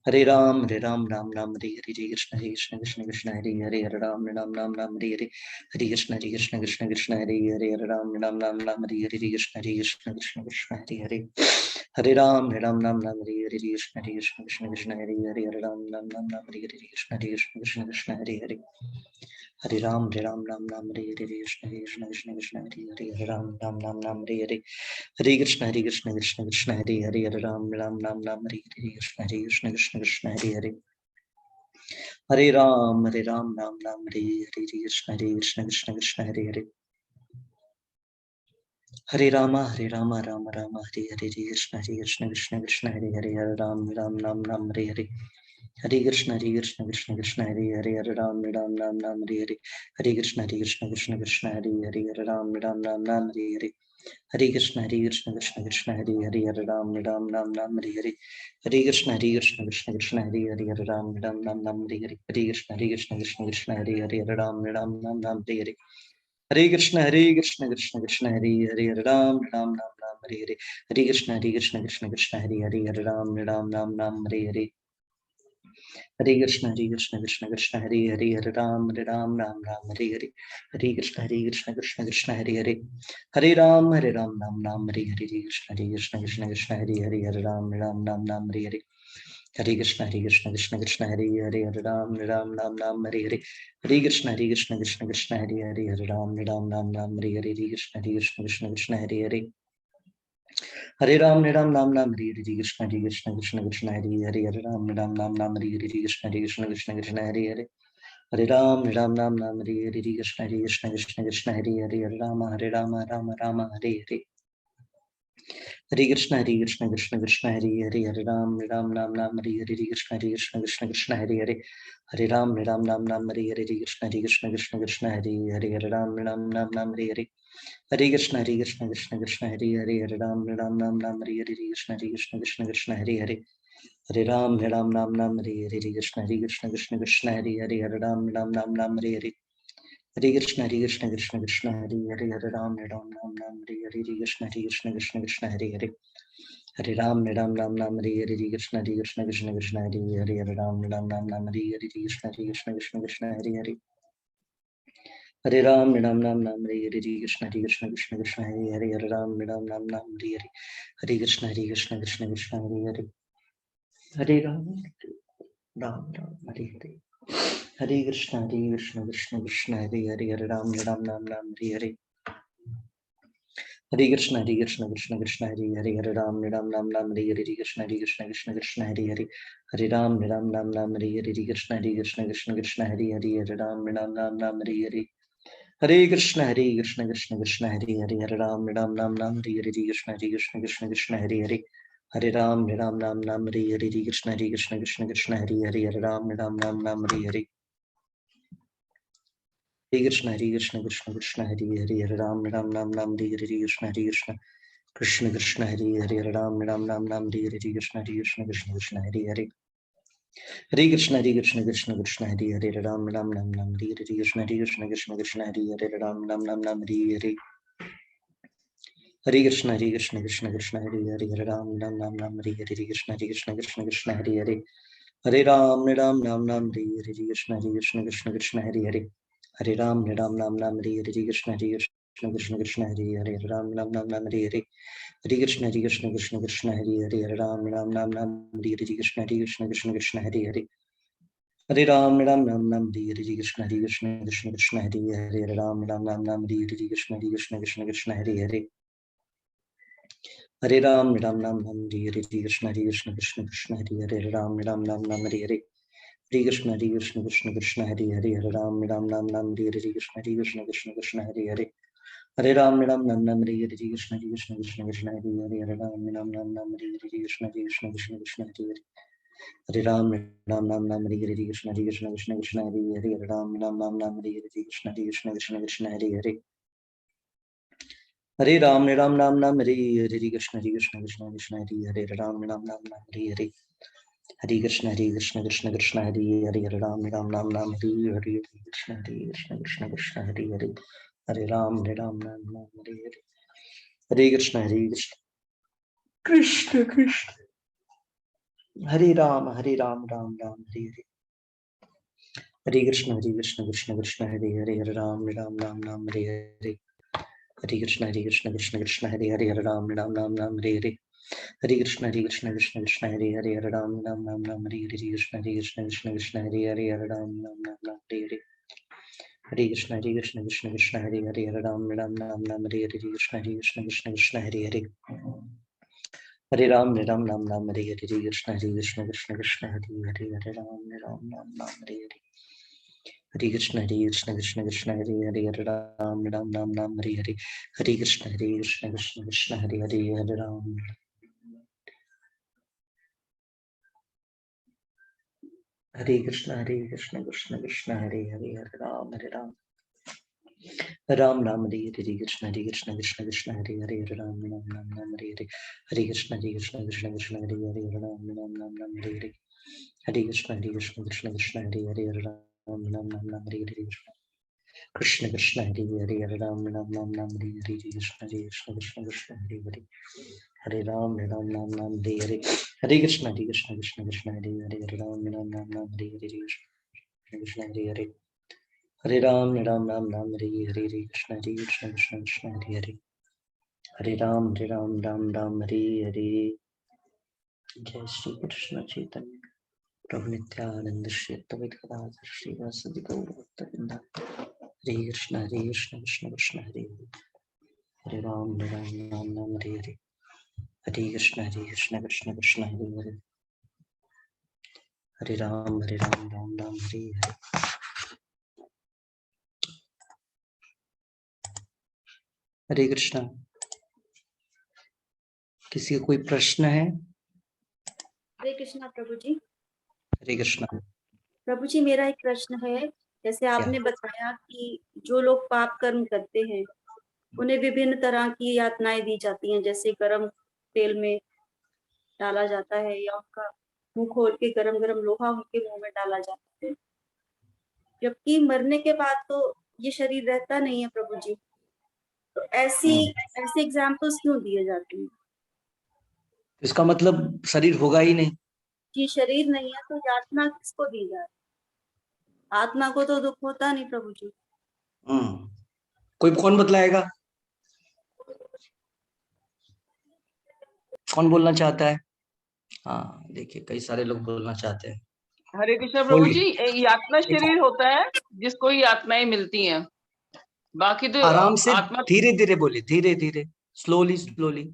A: Hare Ram Ram Ram Hare Hare Krishna Krishna Krishna Hare Hare Hare Ram Ram Hare Hare Hare Krishna Krishna Hare Hare Hare Ram Ram Hare Hare Krishna Krishna Hare Hare Hare Ram Hare Hare Krishna Krishna Hare Hare Hare Ram Hare Hare Krishna Krishna Hare Hare Hare Ram Ram Hare Hare Krishna Krishna Hare Hare Hare Ram Hare Hare Hare Krishna Krishna Hare Hare Hare Ram Hare Hare Krishna Krishna Hare Hare Hare Ram Hare Hare Krishna Krishna Hare Hare Hare Rama Rama Rama Hare Hare Krishna Krishna Hare Hare Hare Ram Hare Hare Hare Krishna Krishna Hare Hare Hare Ram Hare Hare Hare Krishna Krishna Hare Hare Hare Ram Hare Hare Hare Krishna Krishna Hare Hare Hare Ram Hare Hare Hare Krishna Krishna Hare Hare Hare Ram Hare Hare Hare Krishna Krishna Hare Hare Hare Ram Hare Hare Hare Krishna Krishna Hare Hare Hare Ram Hare Hare Hare Krishna Krishna Hare Hare Hare Ram Hare Hare Hare Krishna Krishna Hare Hare Hare Ram Ram Hare Hare Hare Krishna Krishna Hare Hare Hare Ram Hare Ram Hare Hare Krishna Krishna Hare Hare Hare Ram Hare Hare Hare Krishna Krishna Hare Hare Hare Ram Hare Hare Hare Krishna Krishna Hare Hare Hare Ram Hare Hare Hare Krishna Krishna Hare Hare Hare Ram Hare Hare Krishna Krishna Hare Hare Hare Ram Hare Hare Krishna Krishna Hare Hare Hare Ram Hare Hare Krishna Krishna Hare Hare Hare Rama Hare Hare Hare Krishna Krishna Hare Hare Hare Ram Hare Hare Krishna Krishna Hare Hare Hare Ram Hare Hare Krishna Krishna Hare Hare Hare Ram Hare Hare Hare Krishna Krishna Hare Hare Hare Ram Hare Hare Krishna Krishna Hare Hare Hare Ram Hare Hare Krishna Krishna Hare Hare Hare Ram Hare Hare Hare Krishna Krishna Hare Hare Hare Ram Hare Hare Krishna Krishna Hare Hare Hare Ram Hare Hare Krishna Krishna Hare Hare Hare Ram Hare Hare Krishna Hare Hare Hare Ram Hare Hare Krishna Krishna Hare Hare Hare Ram Hare Hare Hare Krishna Krishna Hare Hare Hare Ram Hare Hare Hare Krishna Krishna Hare Hare Hare Ram Hare Hare Hare Krishna Krishna Hare Hare Hare Ram Hare Hare Krishna Krishna Hare Hare Hare Ram Hare Hare Krishna Krishna Hare Hare Hare Ram Hare Hare Hare Krishna Krishna Hare Hare Hare Ram Hare Hare Krishna Krishna Hare Hare Hare Ram Hare Hare Krishna Krishna Hare Hare Hare Ram Hare Hare Hare Krishna Krishna Hare Hare Hare Ram Hare Hare Krishna Krishna Hare Hare Hare Ram Hare Hare Krishna Krishna Hare Hare Hare Krishna Krishna Hare Hare Hare Ram Hare Hare Krishna Krishna Hare Hare Hare Ram Hare Hare Hare Krishna Krishna Hare Hare Hare Ram Hare Hare Krishna Krishna Hare Hare Hare Ram Hare Hare Krishna Krishna Hare Hare Hare Ram Hare Hare Krishna Krishna Hare Hare Hare Ram Hare Hare Hare Krishna Krishna Hare Hare Hare Ram Hare Hare Krishna Krishna Hare Hare Hare Ram Hare Hare Krishna Krishna Hare Hare Hare Ram Hare Hare Krishna Krishna Hare Hare Hare Ram Hare Hare Krishna Krishna Hare Hare Hare Ram Hare Hare Hare Krishna Krishna Hare Hare Hare Ram Hare Hare Krishna Krishna Hare Hare Hare Ram Hare Hare Krishna Krishna Hare Hare Hare Ram Hare Hare Krishna Krishna Hare Hare Hare Ram Hare Hare Krishna Krishna Hare Hare Hare Ram Hare Hare Krishna Krishna Hare Hare Hare Ram Hare Hare Krishna Krishna Hare Hare Hare Ram Hare Hare Hare Krishna Krishna Hare Hare Hare Ram Hare Hare Krishna Krishna Hare Hare हरे राम राम राम हरे हरे, हरे कृष्ण कृष्ण कृष्ण हरे राम राम राम हरे हरे, हरे कृष्ण कृष्ण कृष्ण हरे हरे, हरे राम राम हरे हरे, हरे कृष्ण कृष्ण कृष्ण हरे हरे, हरे राम राम हरे हरे, हरे कृष्ण कृष्ण कृष्ण हरे हरे, हरे राम राम हरे हरे, हरे कृष्ण कृष्ण कृष्ण हरे हरे, हरे राम राम हरे हरे, हरे कृष्ण कृष्ण कृष्ण हरे हरे, हरे राम राम हरे हरे, हरे कृष्ण कृष्ण कृष्ण हरे हरे, हरे राम राम हरे हरे, हरे कृष्ण कृष्ण कृष्ण हरे हरे, हरे राम राम हरे हरे, हरे कृष्ण कृष्ण कृष्ण हरे हरे, हरे राम राम हरे हरे, हरे कृष्ण कृष्ण कृष्ण हरे हरे, हरे राम, हरे कृष्ण कृष्ण कृष्ण हरे हरे, हरे राम राम हरे हरे, कृष्ण कृष्ण कृष्ण हरे हरे, हरे राम राम हरे हरे, हरे कृष्ण कृष्ण कृष्ण हरे हरे, हरे राम हरे हरे, हरे कृष्ण कृष्ण कृष्ण हरे हरे, हरे राम हरे हरे, कृष्ण कृष्ण हरे हरे, हरे राम हरे हरे, कृष्ण कृष्ण कृष्ण हरे हरे, हरे राम हरे हरे, हरे कृष्ण कृष्ण कृष्ण हरे हरे, हरे राम हरे हरे, कृष्ण कृष्ण हरे हरे, हरे राम हरे हरे, हरे कृष्ण कृष्ण कृष्ण हरे हरे, हरे राम राम हरे हरे। जय श्री कृष्ण चैतन्य प्रभु नित्यानंद श्री अद्वैत गदाधर श्रीवासदि गौर भक्तवृंद, हरे कृष्ण कृष्ण कृष्ण हरे हरे, हरे राम हरे हरे, हरे कृष्ण कृष्ण कृष्ण हरे हरे, हरे राम राम हरे हरे, हरे कृष्ण। किसी का कोई प्रश्न है?
C: हरे कृष्णा प्रभु जी।
A: हरे कृष्ण।
C: प्रभु जी मेरा एक प्रश्न है, जैसे आपने बताया कि जो लोग पाप कर्म करते हैं उन्हें विभिन्न तरह की यातनाएं दी जाती हैं, जैसे गरम तेल में डाला जाता है या उनका मुंह खोल के गरम गरम लोहा उनके मुंह में डाला जाता है, जबकि मरने के बाद तो ये शरीर रहता नहीं है प्रभु जी। तो ऐसे एग्जाम्पल्स क्यों दिए जाते हैं?
A: इसका मतलब शरीर होगा ही नहीं।
C: जी शरीर नहीं है तो यातना किसको दी जाए? आत्मा को तो दुख होता नहीं प्रभु जी।
A: कोई कौन बतलाएगा? कौन बोलना चाहता है? हाँ देखिए कई सारे लोग बोलना चाहते हैं।
D: हरे कृष्ण प्रभु जी। यातना शरीर होता है जिसको यातनाएं मिलती हैं, बाकी तो
A: आराम से
D: आत्मा
A: धीरे धीरे बोलिए, धीरे धीरे, स्लोली स्लोली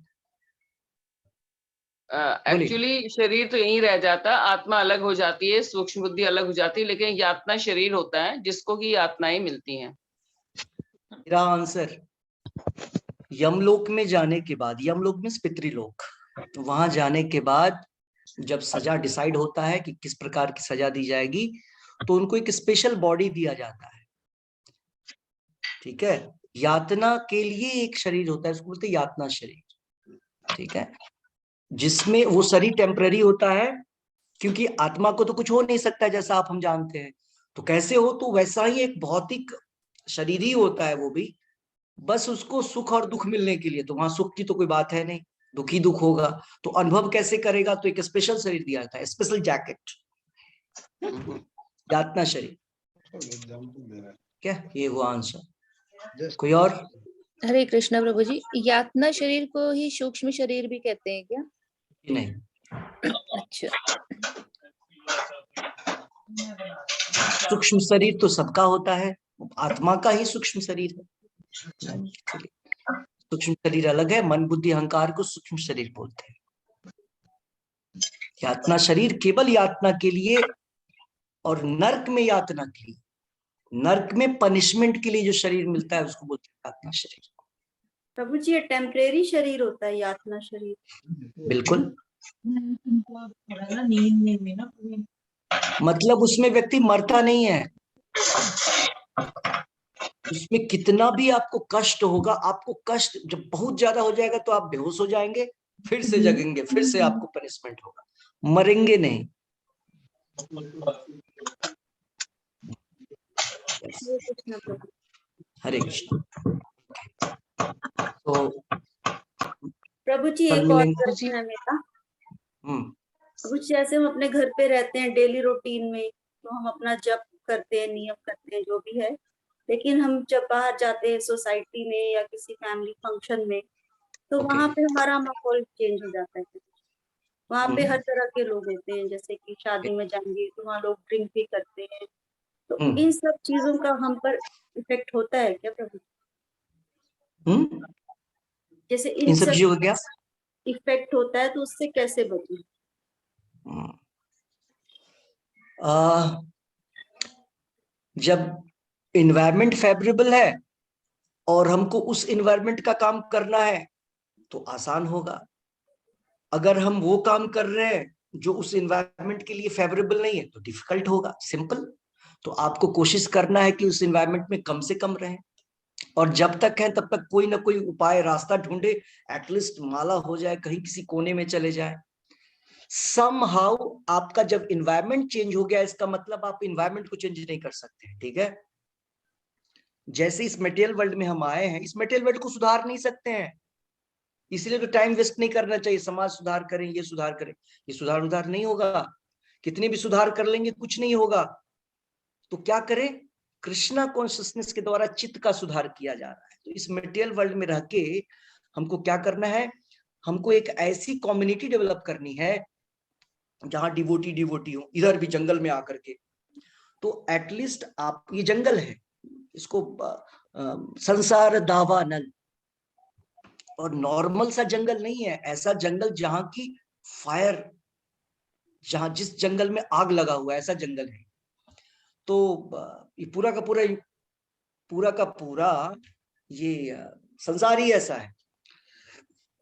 D: एक्चुअली शरीर तो यहीं रह जाता, आत्मा अलग हो जाती है, सूक्ष्म बुद्धि अलग हो जाती है, लेकिन यातना शरीर होता है जिसको की यातनाएं मिलती हैं।
A: मेरा आंसर, यमलोक में जाने के बाद, यमलोक में पितृलोक, वहां जाने के बाद जब सजा डिसाइड होता है कि किस प्रकार की सजा दी जाएगी, तो उनको एक स्पेशल बॉडी दिया जाता है। ठीक है, यातना के लिए एक शरीर होता है, उसको बोलते हैं यातना शरीर। ठीक है, जिसमें वो शरीर टेम्पररी होता है, क्योंकि आत्मा को तो कुछ हो नहीं सकता जैसा आप हम जानते हैं, तो कैसे हो, तो वैसा ही एक भौतिक शरीर ही होता है वो भी, बस उसको सुख और दुख मिलने के लिए। तो वहां सुख की तो कोई बात है नहीं, दुख ही दुख होगा, तो अनुभव कैसे करेगा? तो एक स्पेशल शरीर दिया जाता है, स्पेशल जैकेट, यातना शरीर। क्या ये हुआ आंसर? कोई और?
E: हरे कृष्णा प्रभु जी, यातना शरीर को ही सूक्ष्म शरीर भी कहते हैं क्या?
A: नहीं,
E: अच्छा।
A: सूक्ष्म शरीर तो सबका होता है, आत्मा का ही सूक्ष्म शरीर है। सूक्ष्म शरीर अलग है, मन बुद्धि अहंकार को सूक्ष्म शरीर बोलते हैं। यातना शरीर केवल यातना के लिए, और नर्क में यातना के लिए, नर्क में पनिशमेंट के लिए जो शरीर मिलता है उसको बोलते हैं यातना शरीर।
C: प्रभु जी ये टेम्परेरी शरीर होता है यातना शरीर?
A: बिल्कुल, मतलब उसमें व्यक्ति मरता नहीं है, उसमें कितना भी आपको कष्ट होगा, आपको कष्ट जब बहुत ज्यादा हो जाएगा तो आप बेहोश हो जाएंगे, फिर से जगेंगे, फिर से आपको पनिशमेंट होगा, मरेंगे नहीं। हरे कृष्ण। तो
C: प्रभु जी एक और
A: सर्वलिंग,
C: प्रश्न है मेरा।
A: हम्म,
C: कुछ जैसे हम अपने घर पे रहते हैं डेली रूटीन में, तो हम अपना जप करते हैं, नियम करते हैं, जो भी है, लेकिन हम जब बाहर जाते हैं सोसाइटी में या किसी फैमिली फंक्शन में, तो
A: ओके,
C: वहां पे हमारा माहौल चेंज हो जाता है। वहां पे हर तरह के लोग होते हैं, जैसे कि शादी में जाएंगे तो वहाँ लोग ड्रिंक भी करते हैं, तो इन सब चीजों का हम पर इफेक्ट होता है क्या प्रभु? जैसे
A: इन
C: इन
A: सब
C: सब
A: चीजों का क्या?
C: इफेक्ट होता है, तो उससे कैसे बचें?
A: आ, जब इन्वायरमेंट फेवरेबल है और हमको उस इन्वायरमेंट का काम करना है तो आसान होगा। अगर हम वो काम कर रहे हैं जो उस इन्वायरमेंट के लिए फेवरेबल नहीं है तो डिफिकल्ट होगा, सिंपल। तो आपको कोशिश करना है कि उस इन्वायरमेंट में कम से कम रहें, और जब तक है तब तक कोई ना कोई उपाय रास्ता ढूंढे, एटलीस्ट माला हो जाए, कहीं किसी कोने में चले जाए। समहाउ आपका जब इन्वायरमेंट चेंज हो गया, इसका मतलब आप इन्वायरमेंट को चेंज नहीं कर सकते, ठीक है। जैसे इस मटेरियल वर्ल्ड में हम आए हैं, इस मटेरियल वर्ल्ड को सुधार नहीं सकते हैं, इसलिए तो टाइम वेस्ट नहीं करना चाहिए। समाज सुधार करें, ये सुधार करें, ये सुधार उधार नहीं होगा। कितने भी सुधार कर लेंगे कुछ नहीं होगा। तो क्या करें? कृष्णा कॉन्शियसनेस के द्वारा चित्त का सुधार किया जा रहा है। तो इस मटेरियल वर्ल्ड में रह के हमको क्या करना है? हमको एक ऐसी कम्युनिटी डेवलप करनी है जहां डिवोटी डिवोटी हो, इधर भी जंगल में आकर के। तो एटलीस्ट आप, ये जंगल है, इसको संसार दावानल, और नॉर्मल सा जंगल नहीं है, ऐसा जंगल जहां की फायर, जहां जिस जंगल में आग लगा हुआ है, ऐसा जंगल है। तो ये पूरा का पूरा ये संसार ही ऐसा है।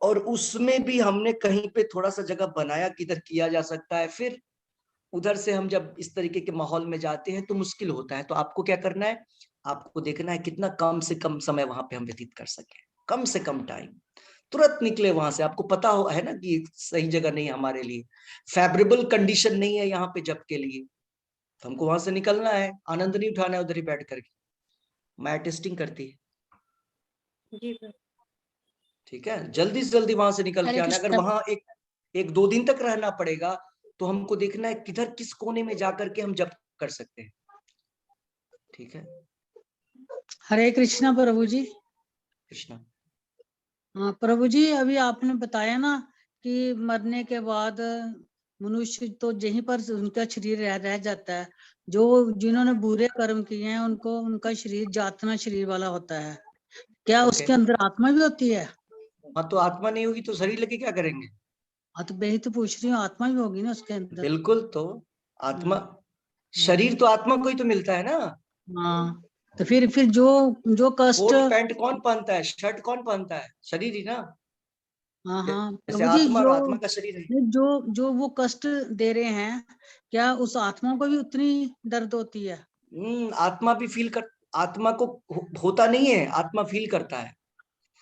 A: और उसमें भी हमने कहीं पे थोड़ा सा जगह बनाया किधर किया जा सकता है। फिर उधर से हम जब इस तरीके के माहौल में जाते हैं तो मुश्किल होता है। तो आपको क्या करना है? आपको देखना है कितना कम से कम समय वहां पे हम व्यतीत कर सके, कम से कम टाइम, तुरंत निकले वहां से। आपको पता है ना कि सही जगह नहीं है हमारे लिए, फेवरेबल कंडीशन नहीं है यहाँ पे जब के लिए, तो हमको वहां से निकलना है, आनंद नहीं उठाना है उधर ही बैठ करके। मैं टेस्टिंग करती है,
C: जी सर।
A: ठीक है, जल्दी से जल्दी वहां से निकल के
E: हरे
A: आना। अगर
E: कृष्ण।
A: वहां एक दो दिन तक रहना पड़ेगा तो हमको देखना है किधर किस कोने में जाकर के हम जप कर सकते हैं, ठीक है।
F: हरे कृष्णा प्रभु जी।
A: कृष्णा,
F: हाँ प्रभु जी, अभी आपने बताया ना कि मरने के बाद मनुष्य तो यहीं पर उनका शरीर रह जाता है। जो जिन्होंने बुरे कर्म किए हैं उनको उनका शरीर जातना शरीर वाला होता है। क्या
A: ओके।
F: उसके अंदर आत्मा भी होती है?
A: हाँ, तो आत्मा नहीं होगी तो शरीर लेके क्या करेंगे?
F: हाँ तो मैं तो पूछ रही हूँ, आत्मा भी होगी ना उसके अंदर।
A: बिल्कुल, तो आत्मा,
F: हम्म।
A: शरीर तो आत्मा को ही तो मिलता है ना।
F: हाँ तो फिर जो जो कष्ट।
A: कोट पैंट कौन पहनता है, शर्ट कौन पहनता है? शरीर ही ना।
F: हाँ हाँ
A: जैसे
F: प्रभु जी,
A: आत्मा,
F: जो
A: आत्मा का शरीर है।
F: जो जो वो कष्ट दे रहे हैं, क्या उस आत्मा को भी उतनी दर्द होती है?
A: आत्मा भी फील कर, आत्मा को होता नहीं है, आत्मा फील करता है,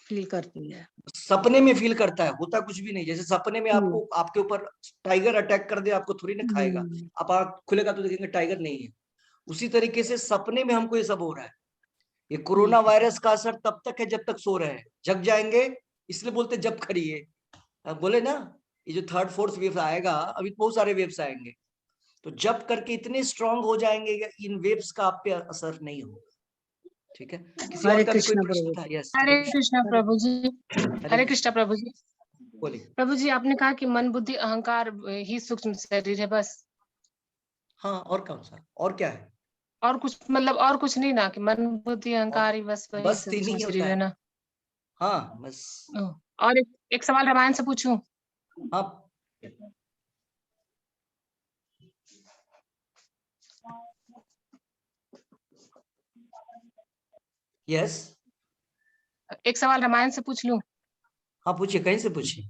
F: फील करती है।
A: सपने में फील करता है, होता कुछ भी नहीं। जैसे सपने में
F: हम्म।
A: आपको, आपके ऊपर टाइगर अटैक कर दे, आपको थोड़ी ना खाएगा,
F: हम्म।
A: आप आँख खुलेगा तो देखेंगे टाइगर नहीं है। उसी तरीके से सपने में हमको ये सब हो रहा है। ये कोरोना वायरस का असर तब तक है जब तक सो रहे हैं, जग जाएंगे, इसलिए बोलते जब करिए। अब बोले ना, ये जो थर्ड फोर्थ वेव आएगा, अभी बहुत सारे वेव्स आएंगे, तो जब करके इतने स्ट्रांग हो जाएंगे इन वेव्स का आप पे असर नहीं होगा, ठीक है। किसी और
F: हरे
A: का भी कोई
F: कृष्ण
A: प्रश्न
F: प्रभु।
A: था? यस,
G: हरे कृष्णा प्रभु जी।
A: हरे
G: हरे
A: कृष्ण,
G: कृष्णा प्रभु जी।
A: बोलिए।
G: प्रभु जी, आपने कहा कि मन बुद्धि अहंकार ही सूक्ष्म शरीर है बस,
A: हाँ, और कौन सा, और क्या है?
G: और कुछ मतलब और कुछ नहीं ना, कि मन बुद्धि
A: और
G: अहंकार ही बस वही
A: बस तीन
G: सूक्ष्म
A: ही होता
G: शरीर है
A: है।
G: ना?
A: हाँ बस।
G: ओह, और एक सवाल रामायण से पूछूं?
A: हाँ, यस,
G: एक सवाल रामायण से पूछ लूं?
A: हाँ पूछिए, कहीं से पूछिए।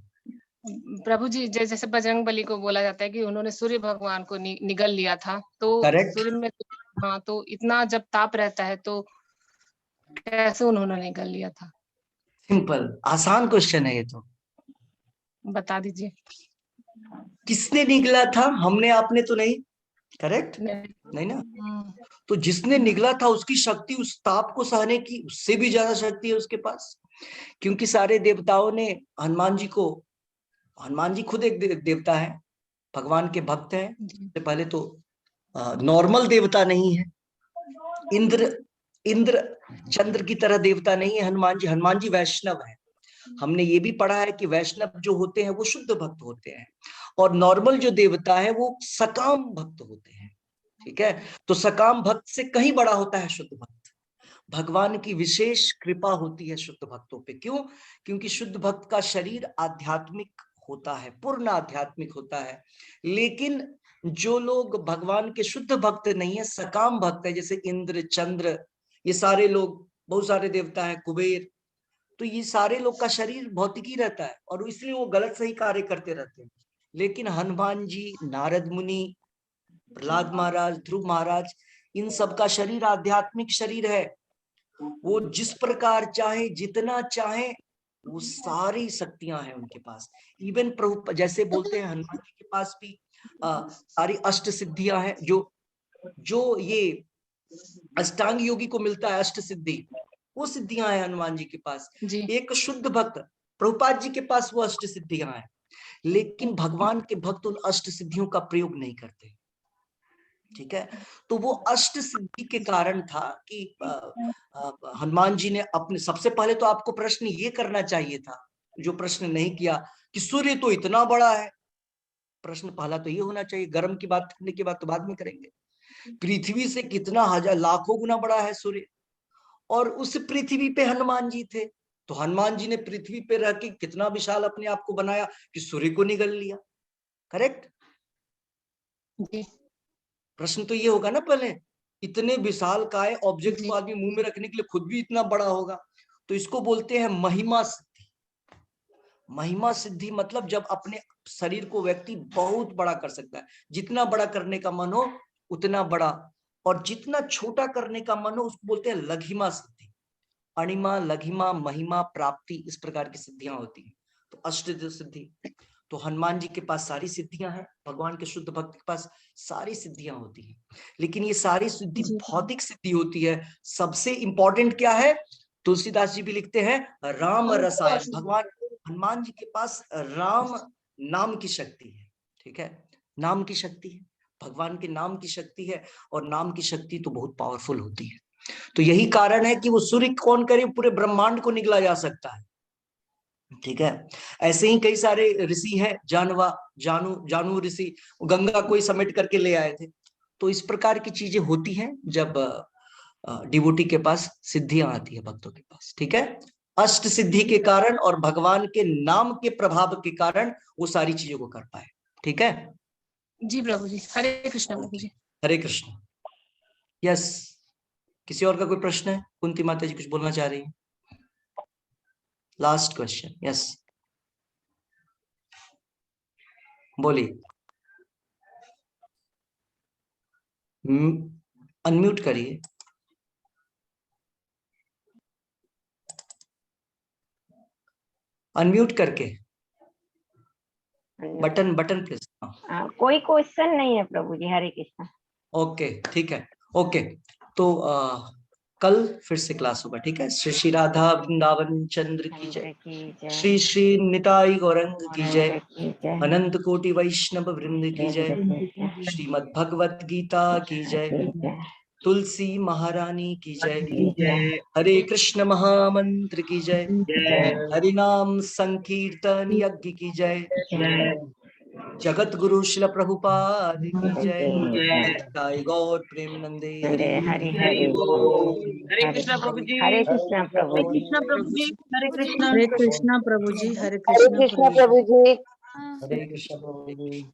G: प्रभु जी, जैसे बजरंग बली को बोला जाता है कि उन्होंने सूर्य भगवान को निगल लिया था, तो
A: करेक्ट,
G: सूर्य में, हाँ, तो इतना जब ताप रहता है तो कैसे उन्होंने निगल लिया था?
A: सिंपल आसान क्वेश्चन है ये तो।
G: बता दीजिए।
A: किसने निकला था? हमने, आपने तो नहीं। करेक्ट नहीं ना? तो जिसने निगला था उसकी शक्ति उस ताप को सहने की उससे भी ज्यादा शक्ति है उसके पास, क्योंकि सारे देवताओं ने हनुमान जी खुद एक देवता है, भगवान के भक्त हैं। सबसे पहले तो नॉर्मल देवता नहीं है, इंद्र चंद्र की तरह देवता नहीं है हनुमान जी वैष्णव है। हमने ये भी पढ़ा है कि वैष्णव जो होते हैं वो शुद्ध भक्त होते हैं, और नॉर्मल जो देवता है वो सकाम भक्त होते हैं। ठीक है, तो सकाम भक्त से कहीं बड़ा होता है शुद्ध भक्त। भगवान की विशेष कृपा होती है शुद्ध भक्तों पे। क्यों? क्योंकि शुद्ध भक्त का शरीर आध्यात्मिक होता है, पूर्ण आध्यात्मिक होता है। लेकिन जो लोग भगवान के शुद्ध भक्त नहीं है, सकाम भक्त है, जैसे इंद्र चंद्र, ये सारे लोग, बहुत सारे देवता है, कुबेर, तो ये सारे लोग का शरीर भौतिकी रहता है और इसलिए वो गलत सही कार्य करते रहते हैं। लेकिन हनुमान जी, नारद मुनि, प्रहलाद महाराज, ध्रुव महाराज, इन सब का शरीर आध्यात्मिक शरीर है। वो जिस प्रकार चाहे, जितना चाहे, वो सारी शक्तियां हैं उनके पास। इवन प्रभु जैसे बोलते हैं हनुमान जी के पास भी सारी अष्ट सिद्धियां हैं। जो ये अष्टांग योगी को मिलता है अष्ट सिद्धि, वो सिद्धियां हैं हनुमान जी के पास। एक शुद्ध भक्त प्रभुपाद जी के पास वो अष्ट सिद्धियां हैं, लेकिन भगवान के भक्त उन अष्ट सिद्धियों का प्रयोग नहीं करते। ठीक है, तो वो अष्ट सिद्धि के कारण था कि हनुमान जी ने अपने, सबसे पहले तो आपको प्रश्न ये करना चाहिए था, जो प्रश्न नहीं किया, कि सूर्य तो इतना बड़ा है। प्रश्न पहला तो ये होना चाहिए। गर्म की बात करने के बाद तो बाद में करेंगे। पृथ्वी से कितना हजार लाखों गुना बड़ा है सूर्य, और उस पृथ्वी पे हनुमान जी थे। तो हनुमान जी ने पृथ्वी पे रह के कितना विशाल अपने आप को बनाया कि सूर्य को निगल लिया। करेक्ट? प्रश्न तो ये होगा ना पहले, इतने विशाल काय ऑब्जेक्ट को आदमी मुंह में रखने के लिए खुद भी इतना बड़ा होगा। तो इसको बोलते हैं महिमा सिद्धि। महिमा सिद्धि मतलब जब अपने शरीर को व्यक्ति बहुत बड़ा कर सकता है, जितना बड़ा करने का मन हो उतना बड़ा, और जितना छोटा करने का मन हो उसको बोलते हैं लघिमा सिद्धि। अणिमा, लघिमा, महिमा, प्राप्ति, इस प्रकार की सिद्धियां होती हैं। तो अष्ट सिद्धि, तो हनुमान जी के पास सारी सिद्धियां हैं, भगवान के शुद्ध भक्त के पास सारी सिद्धियां होती हैं। लेकिन ये सारी सिद्धि भौतिक सिद्धि होती है। सबसे इंपॉर्टेंट क्या है? तुलसीदास जी भी लिखते हैं राम रसायन। भगवान हनुमान जी के पास राम नाम की शक्ति है। ठीक है, नाम की शक्ति है, भगवान के नाम की शक्ति है, और नाम की शक्ति तो बहुत पावरफुल होती है। तो यही कारण है कि वो सूर्य कौन करे, पूरे ब्रह्मांड को निगला जा सकता है। ठीक है, ऐसे ही कई सारे ऋषि हैं, जानू ऋषि, गंगा को ही समेट करके ले आए थे। तो इस प्रकार की चीजें होती हैं जब डिवोटी के पास सिद्धियां आती है, भक्तों के पास। ठीक है, अष्ट सिद्धि के कारण और भगवान के नाम के प्रभाव के कारण वो सारी चीजों को कर पाए। ठीक है
G: जी प्रभु जी, हरे कृष्ण प्रभु जी।
A: हरे कृष्ण। यस, किसी और का कोई प्रश्न है? कुंती माता जी कुछ बोलना चाह रही है? Last question. यस, बोलिए। अनम्यूट करिए। अनम्यूट करके बटन प्रेस।
H: कोई क्वेश्चन नहीं है प्रभु जी, हरे कृष्ण।
A: ओके, ठीक है, ओके। तो कल फिर से क्लास होगा। ठीक है, श्री श्री राधा वृंदावन चंद्र की जय, श्री श्री निताई गौरंग की जय, अनंत कोटि वैष्णव वृंद की जय, श्रीमद् भगवत गीता की जय, तुलसी महारानी की जय, हरे कृष्ण महामंत्र की जय, हरि नाम संकीर्तन यज्ञ की जय, जगत गुरु शिल प्रभुपाद की जय, गौर प्रेमानंदे हरि
H: हरे
D: कृष्ण प्रभु जी।
H: हरे कृष्ण प्रभु जी।
F: हरे कृष्णा प्रभु जी। हरे
H: हरे कृष्ण प्रभु जी।
A: हरे कृष्ण प्रभु जी।